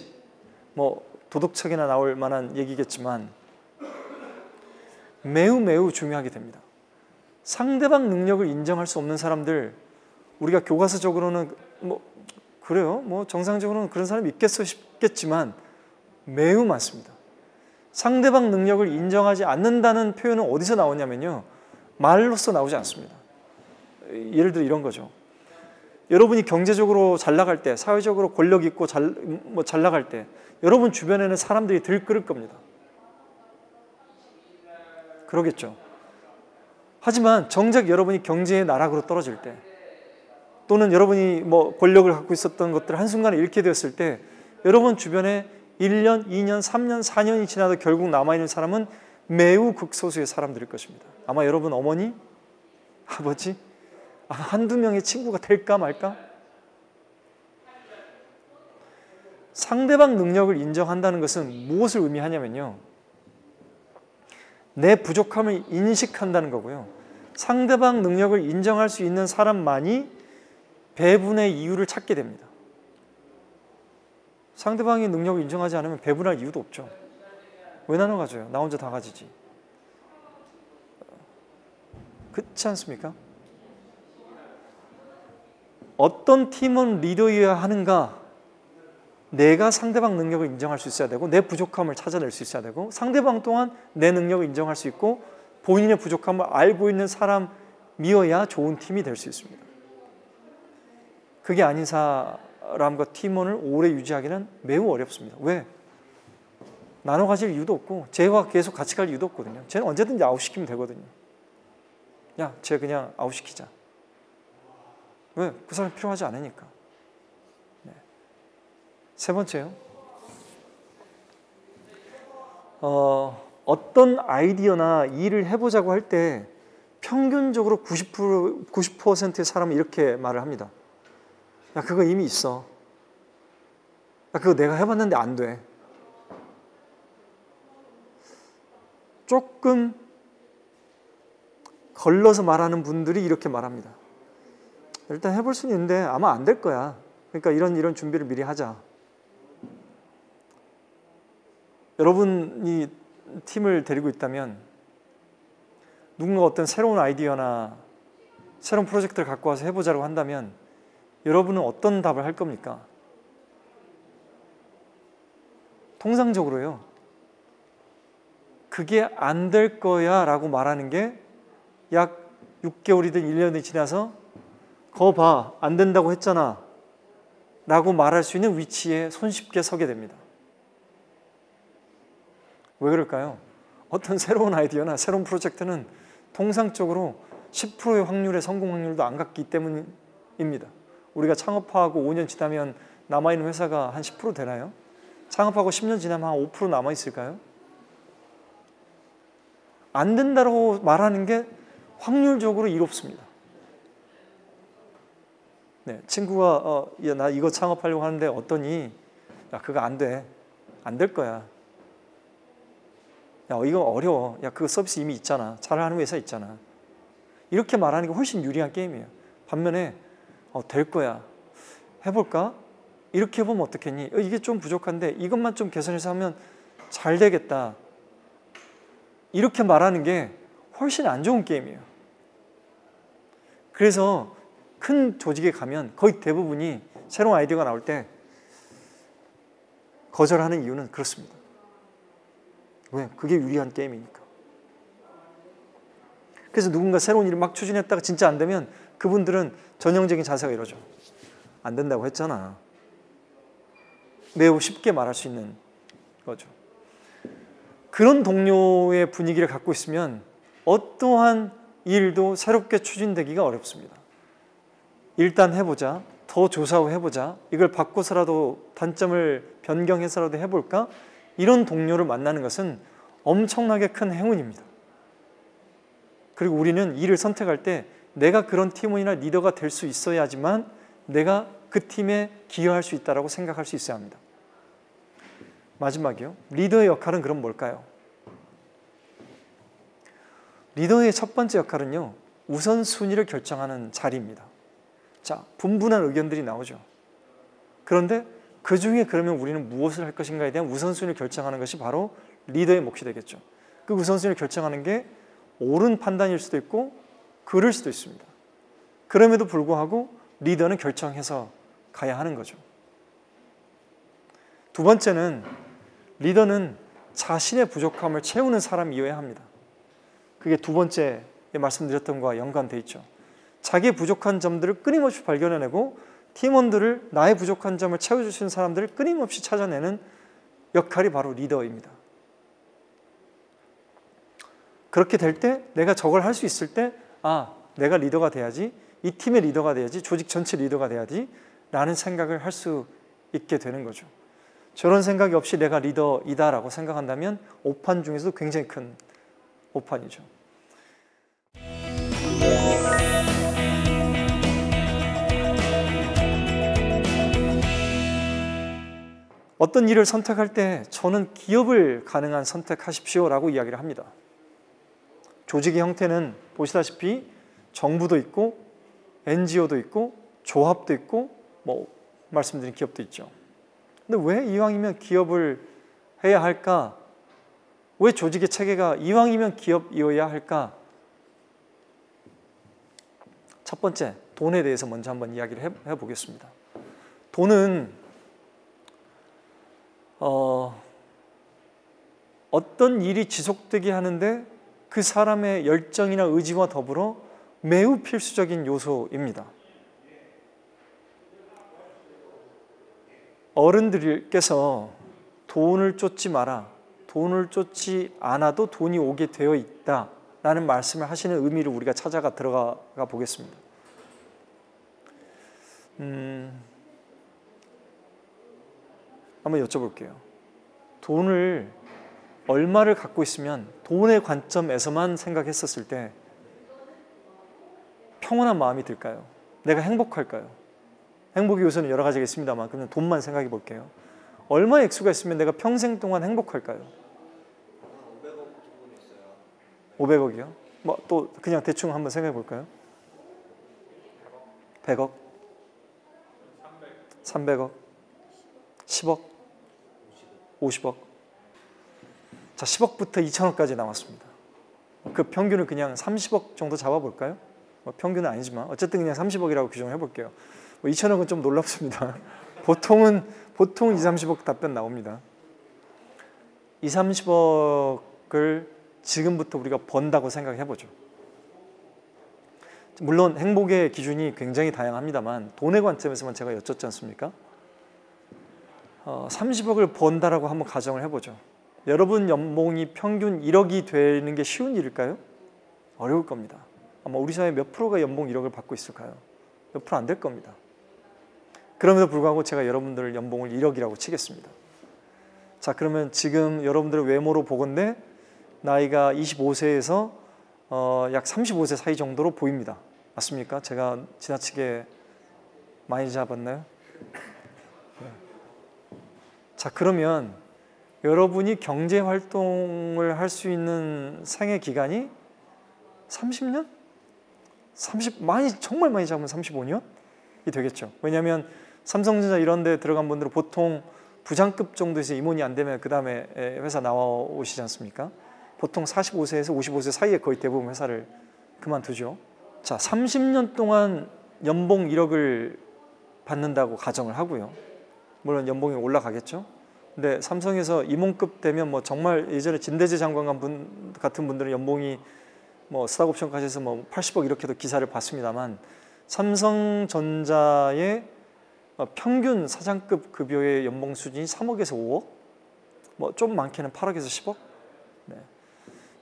뭐 도덕책에나 나올 만한 얘기겠지만 매우 중요하게 됩니다. 상대방 능력을 인정할 수 없는 사람들, 우리가 교과서적으로는 뭐 그래요, 뭐 정상적으로는 그런 사람이 있겠어 싶겠지만 매우 많습니다. 상대방 능력을 인정하지 않는다는 표현은 어디서 나오냐면요, 말로써 나오지 않습니다. 예를 들어 이런 거죠. 여러분이 경제적으로 잘 나갈 때, 사회적으로 권력 있고 잘 나갈 때 여러분 주변에는 사람들이 들끓을 겁니다. 그러겠죠. 하지만 정작 여러분이 경제의 나락으로 떨어질 때, 또는 여러분이 뭐 권력을 갖고 있었던 것들을 한순간에 잃게 되었을 때, 여러분 주변에 1년, 2년, 3년, 4년이 지나도 결국 남아있는 사람은 매우 극소수의 사람들일 것입니다. 아마 여러분 어머니, 아버지, 한두 명의 친구가 될까 말까? 상대방 능력을 인정한다는 것은 무엇을 의미하냐면요, 내 부족함을 인식한다는 거고요, 상대방 능력을 인정할 수 있는 사람만이 배분의 이유를 찾게 됩니다. 상대방의 능력을 인정하지 않으면 배분할 이유도 없죠. 왜 나눠 가져요? 나 혼자 다 가지지. 그렇지 않습니까? 어떤 팀원 리더여야 하는가? 내가 상대방 능력을 인정할 수 있어야 되고, 내 부족함을 찾아낼 수 있어야 되고, 상대방 또한 내 능력을 인정할 수 있고 본인의 부족함을 알고 있는 사람이어야 좋은 팀이 될 수 있습니다. 그게 아닌 사람과 팀원을 오래 유지하기는 매우 어렵습니다. 왜? 나눠 가질 이유도 없고 쟤와 계속 같이 갈 이유도 없거든요. 쟤는 언제든지 아웃시키면 되거든요. 야, 쟤 그냥 아웃시키자. 왜? 그 사람 필요하지 않으니까. 네. 세 번째요. 어떤 아이디어나 일을 해보자고 할 때 평균적으로 90%의 사람은 이렇게 말을 합니다. 야, 그거 이미 있어. 야, 그거 내가 해봤는데 안 돼. 조금 걸러서 말하는 분들이 이렇게 말합니다. 일단 해볼 수는 있는데 아마 안 될 거야. 그러니까 이런 준비를 미리 하자. 여러분이 팀을 데리고 있다면 누군가 어떤 새로운 아이디어나 새로운 프로젝트를 갖고 와서 해보자고 한다면 여러분은 어떤 답을 할 겁니까? 통상적으로요, 그게 안 될 거야 라고 말하는 게 약 6개월이든 1년이 지나서 거 봐, 안 된다고 했잖아 라고 말할 수 있는 위치에 손쉽게 서게 됩니다. 왜 그럴까요? 어떤 새로운 아이디어나 새로운 프로젝트는 통상적으로 10%의 확률의 성공 확률도 안 갖기 때문입니다. 우리가 창업하고 5년 지나면 남아있는 회사가 한 10% 되나요? 창업하고 10년 지나면 한 5% 남아있을까요? 안 된다고 말하는 게 확률적으로 이롭습니다. 네, 친구가 야, 나 이거 창업하려고 하는데 어떠니? 야, 그거 안 돼. 안 될 거야. 야, 이거 어려워. 야, 그거 서비스 이미 있잖아. 잘하는 회사 있잖아. 이렇게 말하는 게 훨씬 유리한 게임이에요. 반면에 될 거야. 해볼까? 이렇게 해보면 어떻겠니? 이게 좀 부족한데 이것만 좀 개선해서 하면 잘 되겠다. 이렇게 말하는 게 훨씬 안 좋은 게임이에요. 그래서 큰 조직에 가면 거의 대부분이 새로운 아이디어가 나올 때 거절하는 이유는 그렇습니다. 왜? 그게 유리한 게임이니까. 그래서 누군가 새로운 일을 막 추진했다가 진짜 안 되면 그분들은 전형적인 자세가 이러죠. 안 된다고 했잖아. 매우 쉽게 말할 수 있는 거죠. 그런 동료의 분위기를 갖고 있으면 어떠한 일도 새롭게 추진되기가 어렵습니다. 일단 해보자. 더 조사후 해보자. 이걸 바꿔서라도 단점을 변경해서라도 해볼까? 이런 동료를 만나는 것은 엄청나게 큰 행운입니다. 그리고 우리는 일을 선택할 때 내가 그런 팀원이나 리더가 될 수 있어야지만 내가 그 팀에 기여할 수 있다고 생각할 수 있어야 합니다. 마지막이요. 리더의 역할은 그럼 뭘까요? 리더의 첫 번째 역할은요, 우선순위를 결정하는 자리입니다. 자, 분분한 의견들이 나오죠. 그런데 그 중에 그러면 우리는 무엇을 할 것인가에 대한 우선순위를 결정하는 것이 바로 리더의 몫이 되겠죠. 그 우선순위를 결정하는 게 옳은 판단일 수도 있고 그를 수도 있습니다. 그럼에도 불구하고 리더는 결정해서 가야 하는 거죠. 두 번째는 리더는 자신의 부족함을 채우는 사람이어야 합니다. 그게 두 번째 말씀드렸던 것과 연관되어 있죠. 자기의 부족한 점들을 끊임없이 발견해내고 팀원들을 나의 부족한 점을 채워주시는 사람들을 끊임없이 찾아내는 역할이 바로 리더입니다. 그렇게 될 때 내가 저걸 할 수 있을 때 내가 리더가 돼야지, 이 팀의 리더가 돼야지, 조직 전체 리더가 돼야지 라는 생각을 할 수 있게 되는 거죠. 저런 생각이 없이 내가 리더이다라고 생각한다면 오판 중에서도 굉장히 큰 오판이죠. 어떤 일을 선택할 때 저는 기업을 가능한 선택하십시오라고 이야기를 합니다. 조직의 형태는 보시다시피 정부도 있고 NGO도 있고 조합도 있고 말씀드린 기업도 있죠. 근데 왜 이왕이면 기업을 해야 할까? 왜 조직의 체계가 이왕이면 기업이어야 할까? 첫 번째, 돈에 대해서 먼저 한번 이야기를 해보겠습니다. 돈은 어떤 일이 지속되게 하는데 그 사람의 열정이나 의지와 더불어 매우 필수적인 요소입니다. 어른들께서 돈을 쫓지 마라, 돈을 쫓지 않아도 돈이 오게 되어 있다 라는 말씀을 하시는 의미를 우리가 찾아가 들어가 보겠습니다. 한번 여쭤볼게요. 돈을 얼마를 갖고 있으면 돈의 관점에서만 생각했었을 때 평온한 마음이 들까요? 내가 행복할까요? 행복의 요소는 여러 가지가 있습니다만 그냥 돈만 생각해 볼게요. 얼마의 액수가 있으면 내가 평생 동안 행복할까요? 500억이요? 또 그냥 대충 한번 생각해 볼까요? 100억? 300억? 10억? 50억? 자, 10억부터 2천억까지 나왔습니다. 그 평균을 그냥 30억 정도 잡아볼까요? 평균은 아니지만 어쨌든 그냥 30억이라고 규정을 해볼게요. 2천억은 좀 놀랍습니다. 보통 2, 30억 답변 나옵니다. 2, 30억을 지금부터 우리가 번다고 생각해보죠. 물론 행복의 기준이 굉장히 다양합니다만 돈의 관점에서만 제가 여쭙지 않습니까? 30억을 번다라고 한번 가정을 해보죠. 여러분 연봉이 평균 1억이 되는 게 쉬운 일일까요? 어려울 겁니다. 아마 우리 사회 몇 프로가 연봉 1억을 받고 있을까요? 몇 프로 안 될 겁니다. 그럼에도 불구하고 제가 여러분들 연봉을 1억이라고 치겠습니다. 자, 그러면 지금 여러분들의 외모로 보건대 나이가 25세에서 약 35세 사이 정도로 보입니다. 맞습니까? 제가 지나치게 많이 잡았나요? 네. 자, 그러면 여러분이 경제활동을 할 수 있는 생애 기간이 30년? 정말 많이 잡으면 35년이 되겠죠. 왜냐하면 삼성전자 이런 데 들어간 분들은 보통 부장급 정도에서 임원이 안 되면 그 다음에 회사 나오시지 않습니까? 보통 45세에서 55세 사이에 거의 대부분 회사를 그만두죠. 자, 30년 동안 연봉 1억을 받는다고 가정을 하고요. 물론 연봉이 올라가겠죠. 근데 삼성에서 임원급 되면 뭐 정말 예전에 진대재 장관 분 같은 분들은 연봉이 뭐 스탁옵션까지 해서 뭐 80억 이렇게도 기사를 봤습니다만, 삼성전자의 평균 사장급 급여의 연봉 수준이 3억에서 5억, 뭐 좀 많게는 8억에서 10억. 네.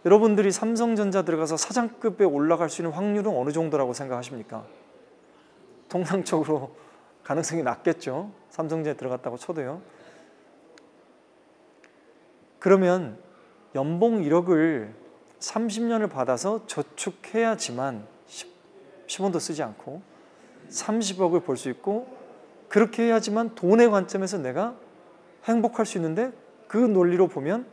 여러분들이 삼성전자 들어가서 사장급에 올라갈 수 있는 확률은 어느 정도라고 생각하십니까? 통상적으로 가능성이 낮겠죠. 삼성전자에 들어갔다고 쳐도요. 그러면 연봉 1억을 30년을 받아서 저축해야지만 10원도 쓰지 않고 30억을 벌 수 있고, 그렇게 해야지만 돈의 관점에서 내가 행복할 수 있는데, 그 논리로 보면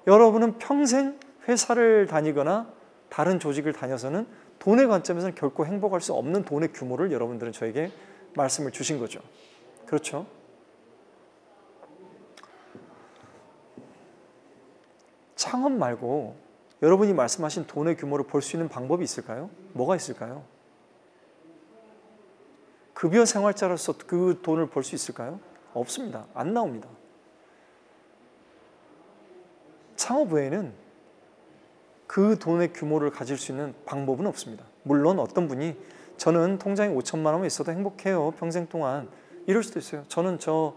여러분은 평생 회사를 다니거나 다른 조직을 다녀서는 돈의 관점에서는 결코 행복할 수 없는 돈의 규모를 여러분들은 저에게 말씀을 주신 거죠. 그렇죠? 창업 말고 여러분이 말씀하신 돈의 규모를 볼 수 있는 방법이 있을까요? 뭐가 있을까요? 급여 생활자로서 그 돈을 벌 수 있을까요? 없습니다. 안 나옵니다. 창업 외에는 그 돈의 규모를 가질 수 있는 방법은 없습니다. 물론 어떤 분이 저는 통장에 5천만 원만 있어도 행복해요, 평생 동안, 이럴 수도 있어요. 저는 저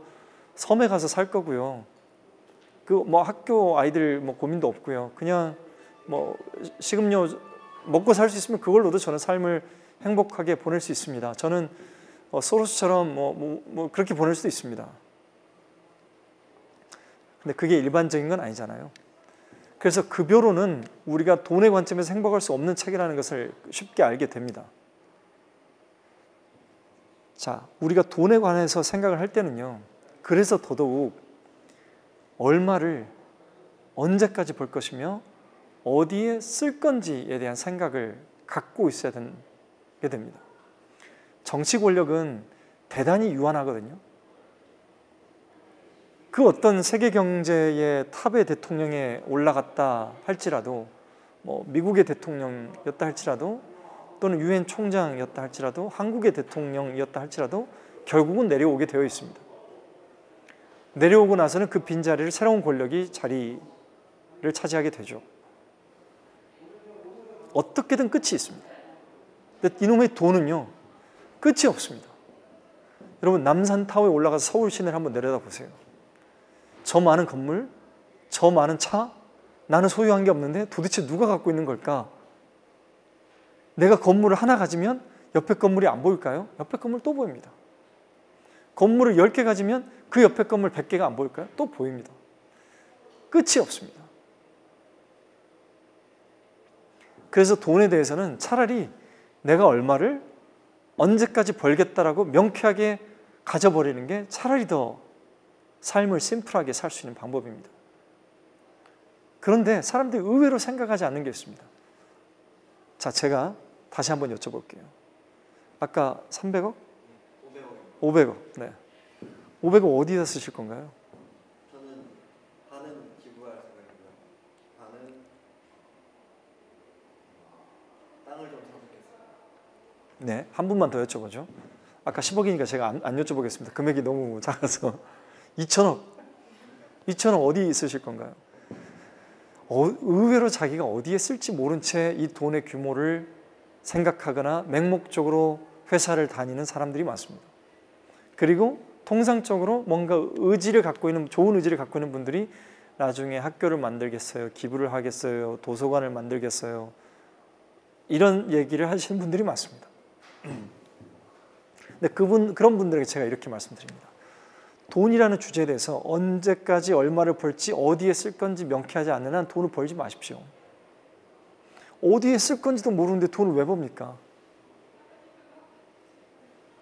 섬에 가서 살 거고요. 그 뭐 학교 아이들 뭐 고민도 없고요. 그냥 뭐 식음료 먹고 살 수 있으면 그걸로도 저는 삶을 행복하게 보낼 수 있습니다. 저는 소로스처럼 뭐 그렇게 보낼 수도 있습니다. 근데 그게 일반적인 건 아니잖아요. 그래서 급여로는 우리가 돈의 관점에서 행복할 수 없는 책이라는 것을 쉽게 알게 됩니다. 자, 우리가 돈에 관해서 생각을 할 때는요, 그래서 더더욱 얼마를 언제까지 벌 것이며 어디에 쓸 건지에 대한 생각을 갖고 있어야 되게 됩니다. 정치 권력은 대단히 유한하거든요. 그 어떤 세계 경제의 탑의 대통령에 올라갔다 할지라도, 뭐 미국의 대통령이었다 할지라도, 또는 유엔 총장이었다 할지라도, 한국의 대통령이었다 할지라도 결국은 내려오게 되어 있습니다. 내려오고 나서는 그 빈자리를 새로운 권력이 자리를 차지하게 되죠. 어떻게든 끝이 있습니다. 근데 이놈의 돈은요, 끝이 없습니다. 여러분, 남산타워에 올라가서 서울 시내를 한번 내려다 보세요. 저 많은 건물, 저 많은 차, 나는 소유한 게 없는데 도대체 누가 갖고 있는 걸까? 내가 건물을 하나 가지면 옆에 건물이 안 보일까요? 옆에 건물 또 보입니다. 건물을 10개 가지면 그 옆에 건물 100개가 안 보일까요? 또 보입니다. 끝이 없습니다. 그래서 돈에 대해서는 차라리 내가 얼마를 언제까지 벌겠다라고 명쾌하게 가져버리는 게 차라리 더 삶을 심플하게 살 수 있는 방법입니다. 그런데 사람들이 의외로 생각하지 않는 게 있습니다. 자, 제가 다시 한번 여쭤볼게요. 아까 300억? 500억. 네. 500억 어디다 쓰실 건가요? 저는 반은 기부할 생각이고요. 반은 땅을 좀 사놓겠습니다. 네, 한 분만 더 여쭤보죠. 아까 10억이니까 제가 안 여쭤보겠습니다. 금액이 너무 작아서. 2천억. 2천억 어디 쓰실 건가요? 의외로 자기가 어디에 쓸지 모른 채 이 돈의 규모를 생각하거나 맹목적으로 회사를 다니는 사람들이 많습니다. 그리고 통상적으로 뭔가 의지를 갖고 있는, 좋은 의지를 갖고 있는 분들이 나중에 학교를 만들겠어요, 기부를 하겠어요, 도서관을 만들겠어요, 이런 얘기를 하시는 분들이 많습니다. 근데 그런 분들에게 제가 이렇게 말씀드립니다. 돈이라는 주제에 대해서 언제까지 얼마를 벌지, 어디에 쓸 건지 명쾌하지 않는 한 돈을 벌지 마십시오. 어디에 쓸 건지도 모르는데 돈을 왜 법니까?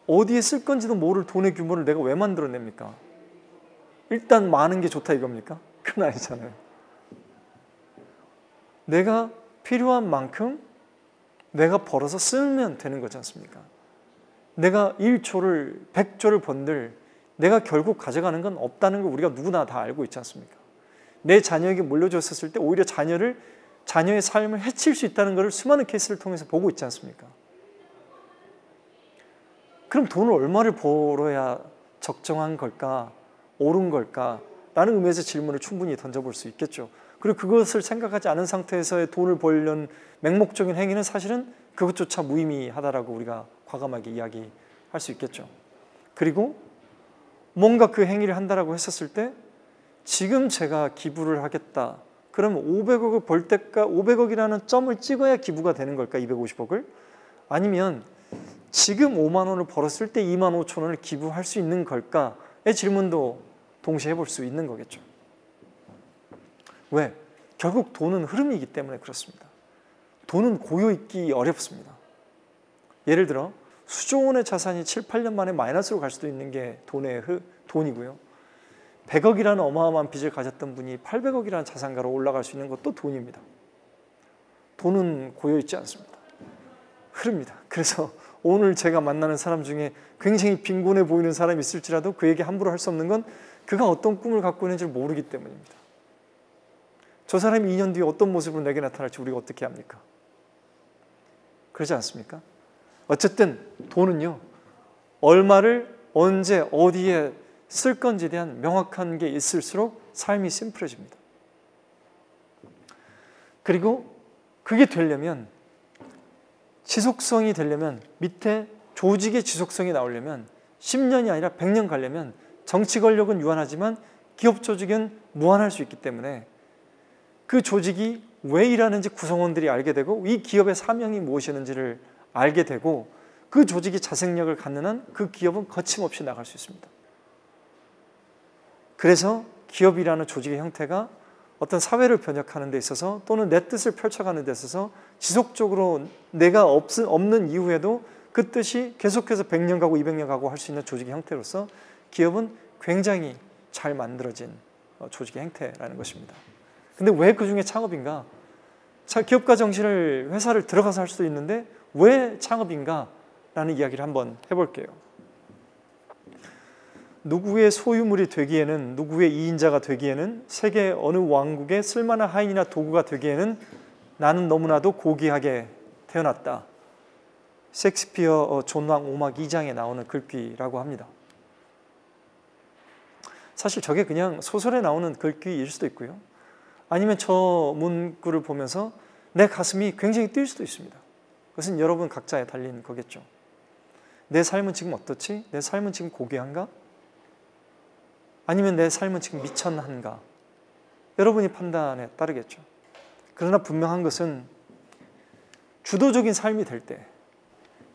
어디에 쓸 건지도 모를 돈의 규모를 내가 왜 만들어냅니까? 일단 많은 게 좋다 이겁니까? 그건 아니잖아요. 내가 필요한 만큼 내가 벌어서 쓰면 되는 거지 않습니까? 내가 1조를 100조를 번들 내가 결국 가져가는 건 없다는 걸 우리가 누구나 다 알고 있지 않습니까? 내 자녀에게 물려줬었을 때 오히려 자녀의 삶을 해칠 수 있다는 것을 수많은 케이스를 통해서 보고 있지 않습니까? 그럼 돈을 얼마를 벌어야 적정한 걸까? 옳은 걸까? 라는 의미에서 질문을 충분히 던져볼 수 있겠죠. 그리고 그것을 생각하지 않은 상태에서의 돈을 벌려는 맹목적인 행위는 사실은 그것조차 무의미하다라고 우리가 과감하게 이야기할 수 있겠죠. 그리고 뭔가 그 행위를 한다라고 했었을 때 지금 제가 기부를 하겠다. 그럼 500억을 벌 때까 500억이라는 점을 찍어야 기부가 되는 걸까? 250억을? 아니면 지금 5만 원을 벌었을 때 2만 5천 원을 기부할 수 있는 걸까?의 질문도 동시에 해볼 수 있는 거겠죠. 왜? 결국 돈은 흐름이기 때문에 그렇습니다. 돈은 고여있기 어렵습니다. 예를 들어 수조 원의 자산이 7, 8년 만에 마이너스로 갈 수도 있는 게 돈이고요. 100억이라는 어마어마한 빚을 가졌던 분이 800억이라는 자산가로 올라갈 수 있는 것도 돈입니다. 돈은 고여있지 않습니다. 흐릅니다. 그래서 오늘 제가 만나는 사람 중에 굉장히 빈곤해 보이는 사람이 있을지라도 그에게 함부로 할 수 없는 건 그가 어떤 꿈을 갖고 있는지 모르기 때문입니다. 저 사람이 2년 뒤에 어떤 모습으로 내게 나타날지 우리가 어떻게 합니까? 그러지 않습니까? 어쨌든 돈은요, 얼마를 언제 어디에 쓸 건지에 대한 명확한 게 있을수록 삶이 심플해집니다. 그리고 그게 되려면, 지속성이 되려면, 밑에 조직의 지속성이 나오려면 10년이 아니라 100년 가려면 정치 권력은 유한하지만 기업 조직은 무한할 수 있기 때문에 그 조직이 왜 일하는지 구성원들이 알게 되고 이 기업의 사명이 무엇이었는지를 알게 되고 그 조직이 자생력을 갖는 한 그 기업은 거침없이 나갈 수 있습니다. 그래서 기업이라는 조직의 형태가 어떤 사회를 변혁하는 데 있어서 또는 내 뜻을 펼쳐가는 데 있어서 지속적으로 내가 없는 이후에도 그 뜻이 계속해서 100년 가고 200년 가고 할 수 있는 조직의 형태로서 기업은 굉장히 잘 만들어진 조직의 형태라는 것입니다. 근데 왜 그 중에 창업인가? 기업가 정신을 회사를 들어가서 할 수도 있는데 왜 창업인가? 라는 이야기를 한번 해볼게요. 누구의 소유물이 되기에는, 누구의 이인자가 되기에는, 세계 어느 왕국의 쓸만한 하인이나 도구가 되기에는 나는 너무나도 고귀하게 태어났다. 셰익스피어 존왕 5막 2장에 나오는 글귀라고 합니다. 사실 저게 그냥 소설에 나오는 글귀일 수도 있고요. 아니면 저 문구를 보면서 내 가슴이 굉장히 뛸 수도 있습니다. 그것은 여러분 각자에 달린 거겠죠. 내 삶은 지금 어떻지? 내 삶은 지금 고귀한가? 아니면 내 삶은 지금 미천한가? 여러분이 판단에 따르겠죠. 그러나 분명한 것은 주도적인 삶이 될 때,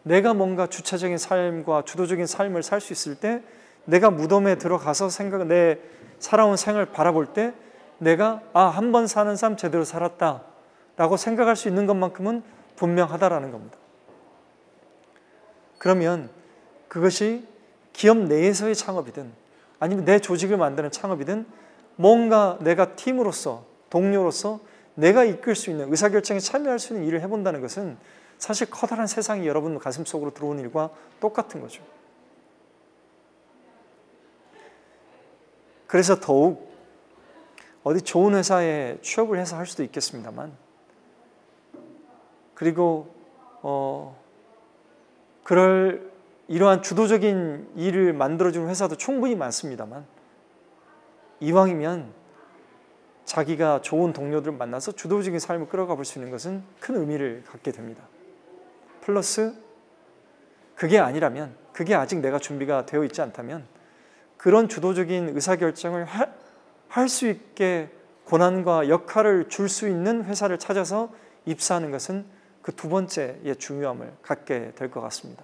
내가 뭔가 주체적인 삶과 주도적인 삶을 살 수 있을 때, 내가 무덤에 들어가서 내 살아온 생을 바라볼 때 내가 한 번 사는 삶 제대로 살았다 라고 생각할 수 있는 것만큼은 분명하다라는 겁니다. 그러면 그것이 기업 내에서의 창업이든 아니면 내 조직을 만드는 창업이든 뭔가 내가 팀으로서, 동료로서 내가 이끌 수 있는, 의사결정에 참여할 수 있는 일을 해본다는 것은 사실 커다란 세상이 여러분 가슴 속으로 들어온 일과 똑같은 거죠. 그래서 더욱 어디 좋은 회사에 취업을 해서 할 수도 있겠습니다만, 그리고 이러한 주도적인 일을 만들어주는 회사도 충분히 많습니다만, 이왕이면 자기가 좋은 동료들을 만나서 주도적인 삶을 끌어가 볼 수 있는 것은 큰 의미를 갖게 됩니다. 플러스 그게 아니라면, 그게 아직 내가 준비가 되어 있지 않다면 그런 주도적인 의사결정을 할 수 있게 권한과 역할을 줄 수 있는 회사를 찾아서 입사하는 것은 그 두 번째의 중요함을 갖게 될 것 같습니다.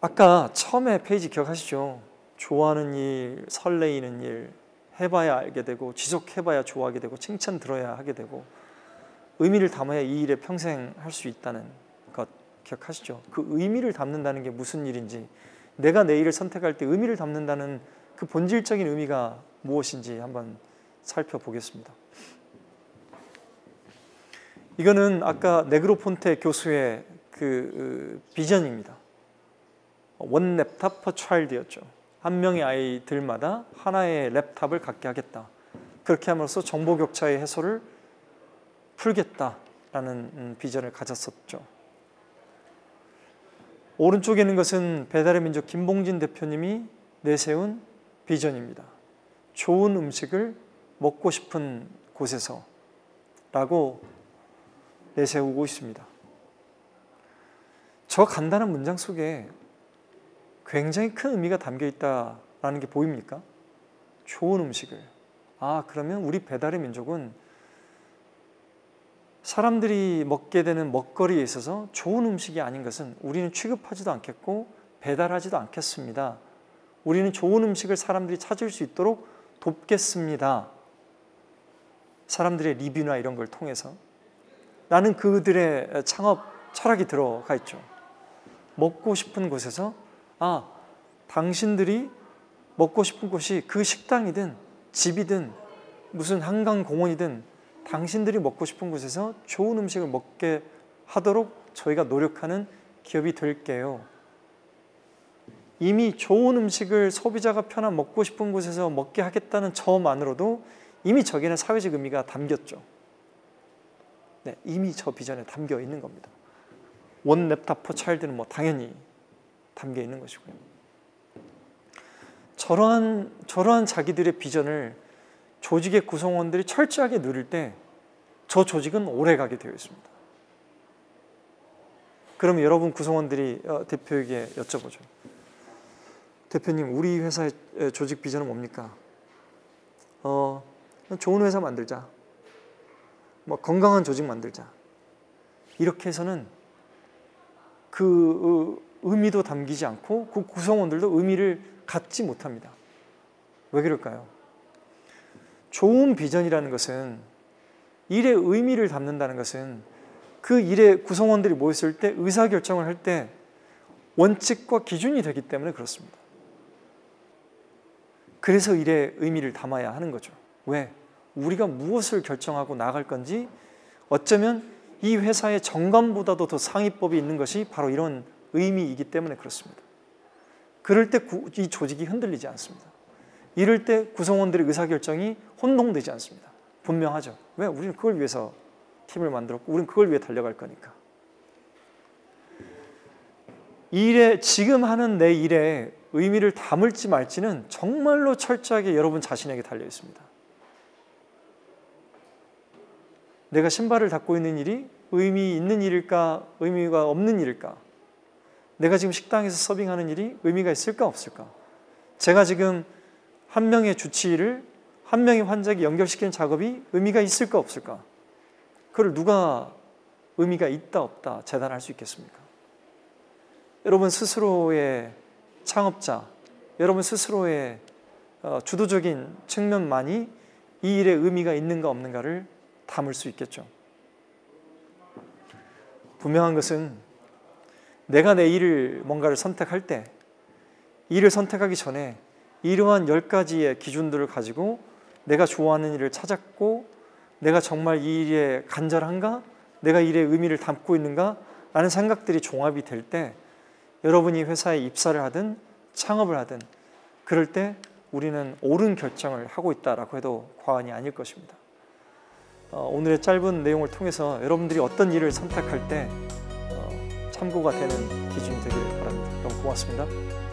아까 처음에 페이지 기억하시죠? 좋아하는 일, 설레이는 일, 해봐야 알게 되고 지속해봐야 좋아하게 되고 칭찬 들어야 하게 되고 의미를 담아야 이 일에 평생 할 수 있다는 것 기억하시죠? 그 의미를 담는다는 게 무슨 일인지, 내가 내 일을 선택할 때 의미를 담는다는 그 본질적인 의미가 무엇인지 한번 살펴보겠습니다. 이거는 아까 네그로폰테 교수의 그 비전입니다. 원 랩탑 퍼 차일드였죠. 한 명의 아이들마다 하나의 랩탑을 갖게 하겠다. 그렇게 함으로써 정보 격차의 해소를 풀겠다라는 비전을 가졌었죠. 오른쪽에 있는 것은 배달의 민족 김봉진 대표님이 내세운 비전입니다. 좋은 음식을 먹고 싶은 곳에서 라고 내세우고 있습니다. 저 간단한 문장 속에 굉장히 큰 의미가 담겨 있다라는 게 보입니까? 좋은 음식을. 그러면 우리 배달의 민족은 사람들이 먹게 되는 먹거리에 있어서 좋은 음식이 아닌 것은 우리는 취급하지도 않겠고 배달하지도 않겠습니다. 우리는 좋은 음식을 사람들이 찾을 수 있도록 돕겠습니다. 사람들의 리뷰나 이런 걸 통해서. 나는 그들의 창업 철학이 들어가 있죠. 먹고 싶은 곳에서 당신들이 먹고 싶은 곳이 그 식당이든 집이든 무슨 한강 공원이든 당신들이 먹고 싶은 곳에서 좋은 음식을 먹게 하도록 저희가 노력하는 기업이 될게요. 이미 좋은 음식을 소비자가 편한 먹고 싶은 곳에서 먹게 하겠다는 저만으로도 이미 저기는 사회적 의미가 담겼죠. 네, 이미 저 비전에 담겨 있는 겁니다. 원 랩탑 퍼 차일드는 뭐 당연히 담겨 있는 것이고요. 저러한 자기들의 비전을 조직의 구성원들이 철저하게 누릴 때 저 조직은 오래가게 되어 있습니다. 그럼 여러분 구성원들이 대표에게 여쭤보죠. 대표님, 우리 회사의 조직 비전은 뭡니까? 좋은 회사 만들자. 건강한 조직 만들자. 이렇게 해서는 그 의미도 담기지 않고 그 구성원들도 의미를 갖지 못합니다. 왜 그럴까요? 좋은 비전이라는 것은 일의 의미를 담는다는 것은 그 일의 구성원들이 모였을 때 의사결정을 할 때 원칙과 기준이 되기 때문에 그렇습니다. 그래서 일의 의미를 담아야 하는 거죠. 왜? 우리가 무엇을 결정하고 나갈 건지 어쩌면 이 회사의 정감보다도 더 상위법이 있는 것이 바로 이런 의미이기 때문에 그렇습니다. 그럴 때 이 조직이 흔들리지 않습니다. 이럴 때 구성원들의 의사결정이 혼동되지 않습니다. 분명하죠. 왜? 우리는 그걸 위해서 팀을 만들었고 우리는 그걸 위해 달려갈 거니까. 지금 하는 내 일에 의미를 담을지 말지는 정말로 철저하게 여러분 자신에게 달려 있습니다. 내가 신발을 닦고 있는 일이 의미 있는 일일까, 의미가 없는 일일까? 내가 지금 식당에서 서빙하는 일이 의미가 있을까, 없을까? 제가 지금 한 명의 주치의를 한 명의 환자에게 연결시키는 작업이 의미가 있을까, 없을까? 그걸 누가 의미가 있다, 없다 재단할 수 있겠습니까? 여러분 스스로의 창업자, 여러분 스스로의 주도적인 측면만이 이 일에 의미가 있는가 없는가를 담을 수 있겠죠. 분명한 것은 내가 내 일을 뭔가를 선택할 때 일을 선택하기 전에 이러한 10가지의 기준들을 가지고 내가 좋아하는 일을 찾았고 내가 정말 이 일에 간절한가? 내가 일에 의미를 담고 있는가? 라는 생각들이 종합이 될 때 여러분이 회사에 입사를 하든 창업을 하든 그럴 때 우리는 옳은 결정을 하고 있다라고 해도 과언이 아닐 것입니다. 오늘의 짧은 내용을 통해서 여러분들이 어떤 일을 선택할 때 참고가 되는 기준이 되기를 바랍니다. 그럼 고맙습니다.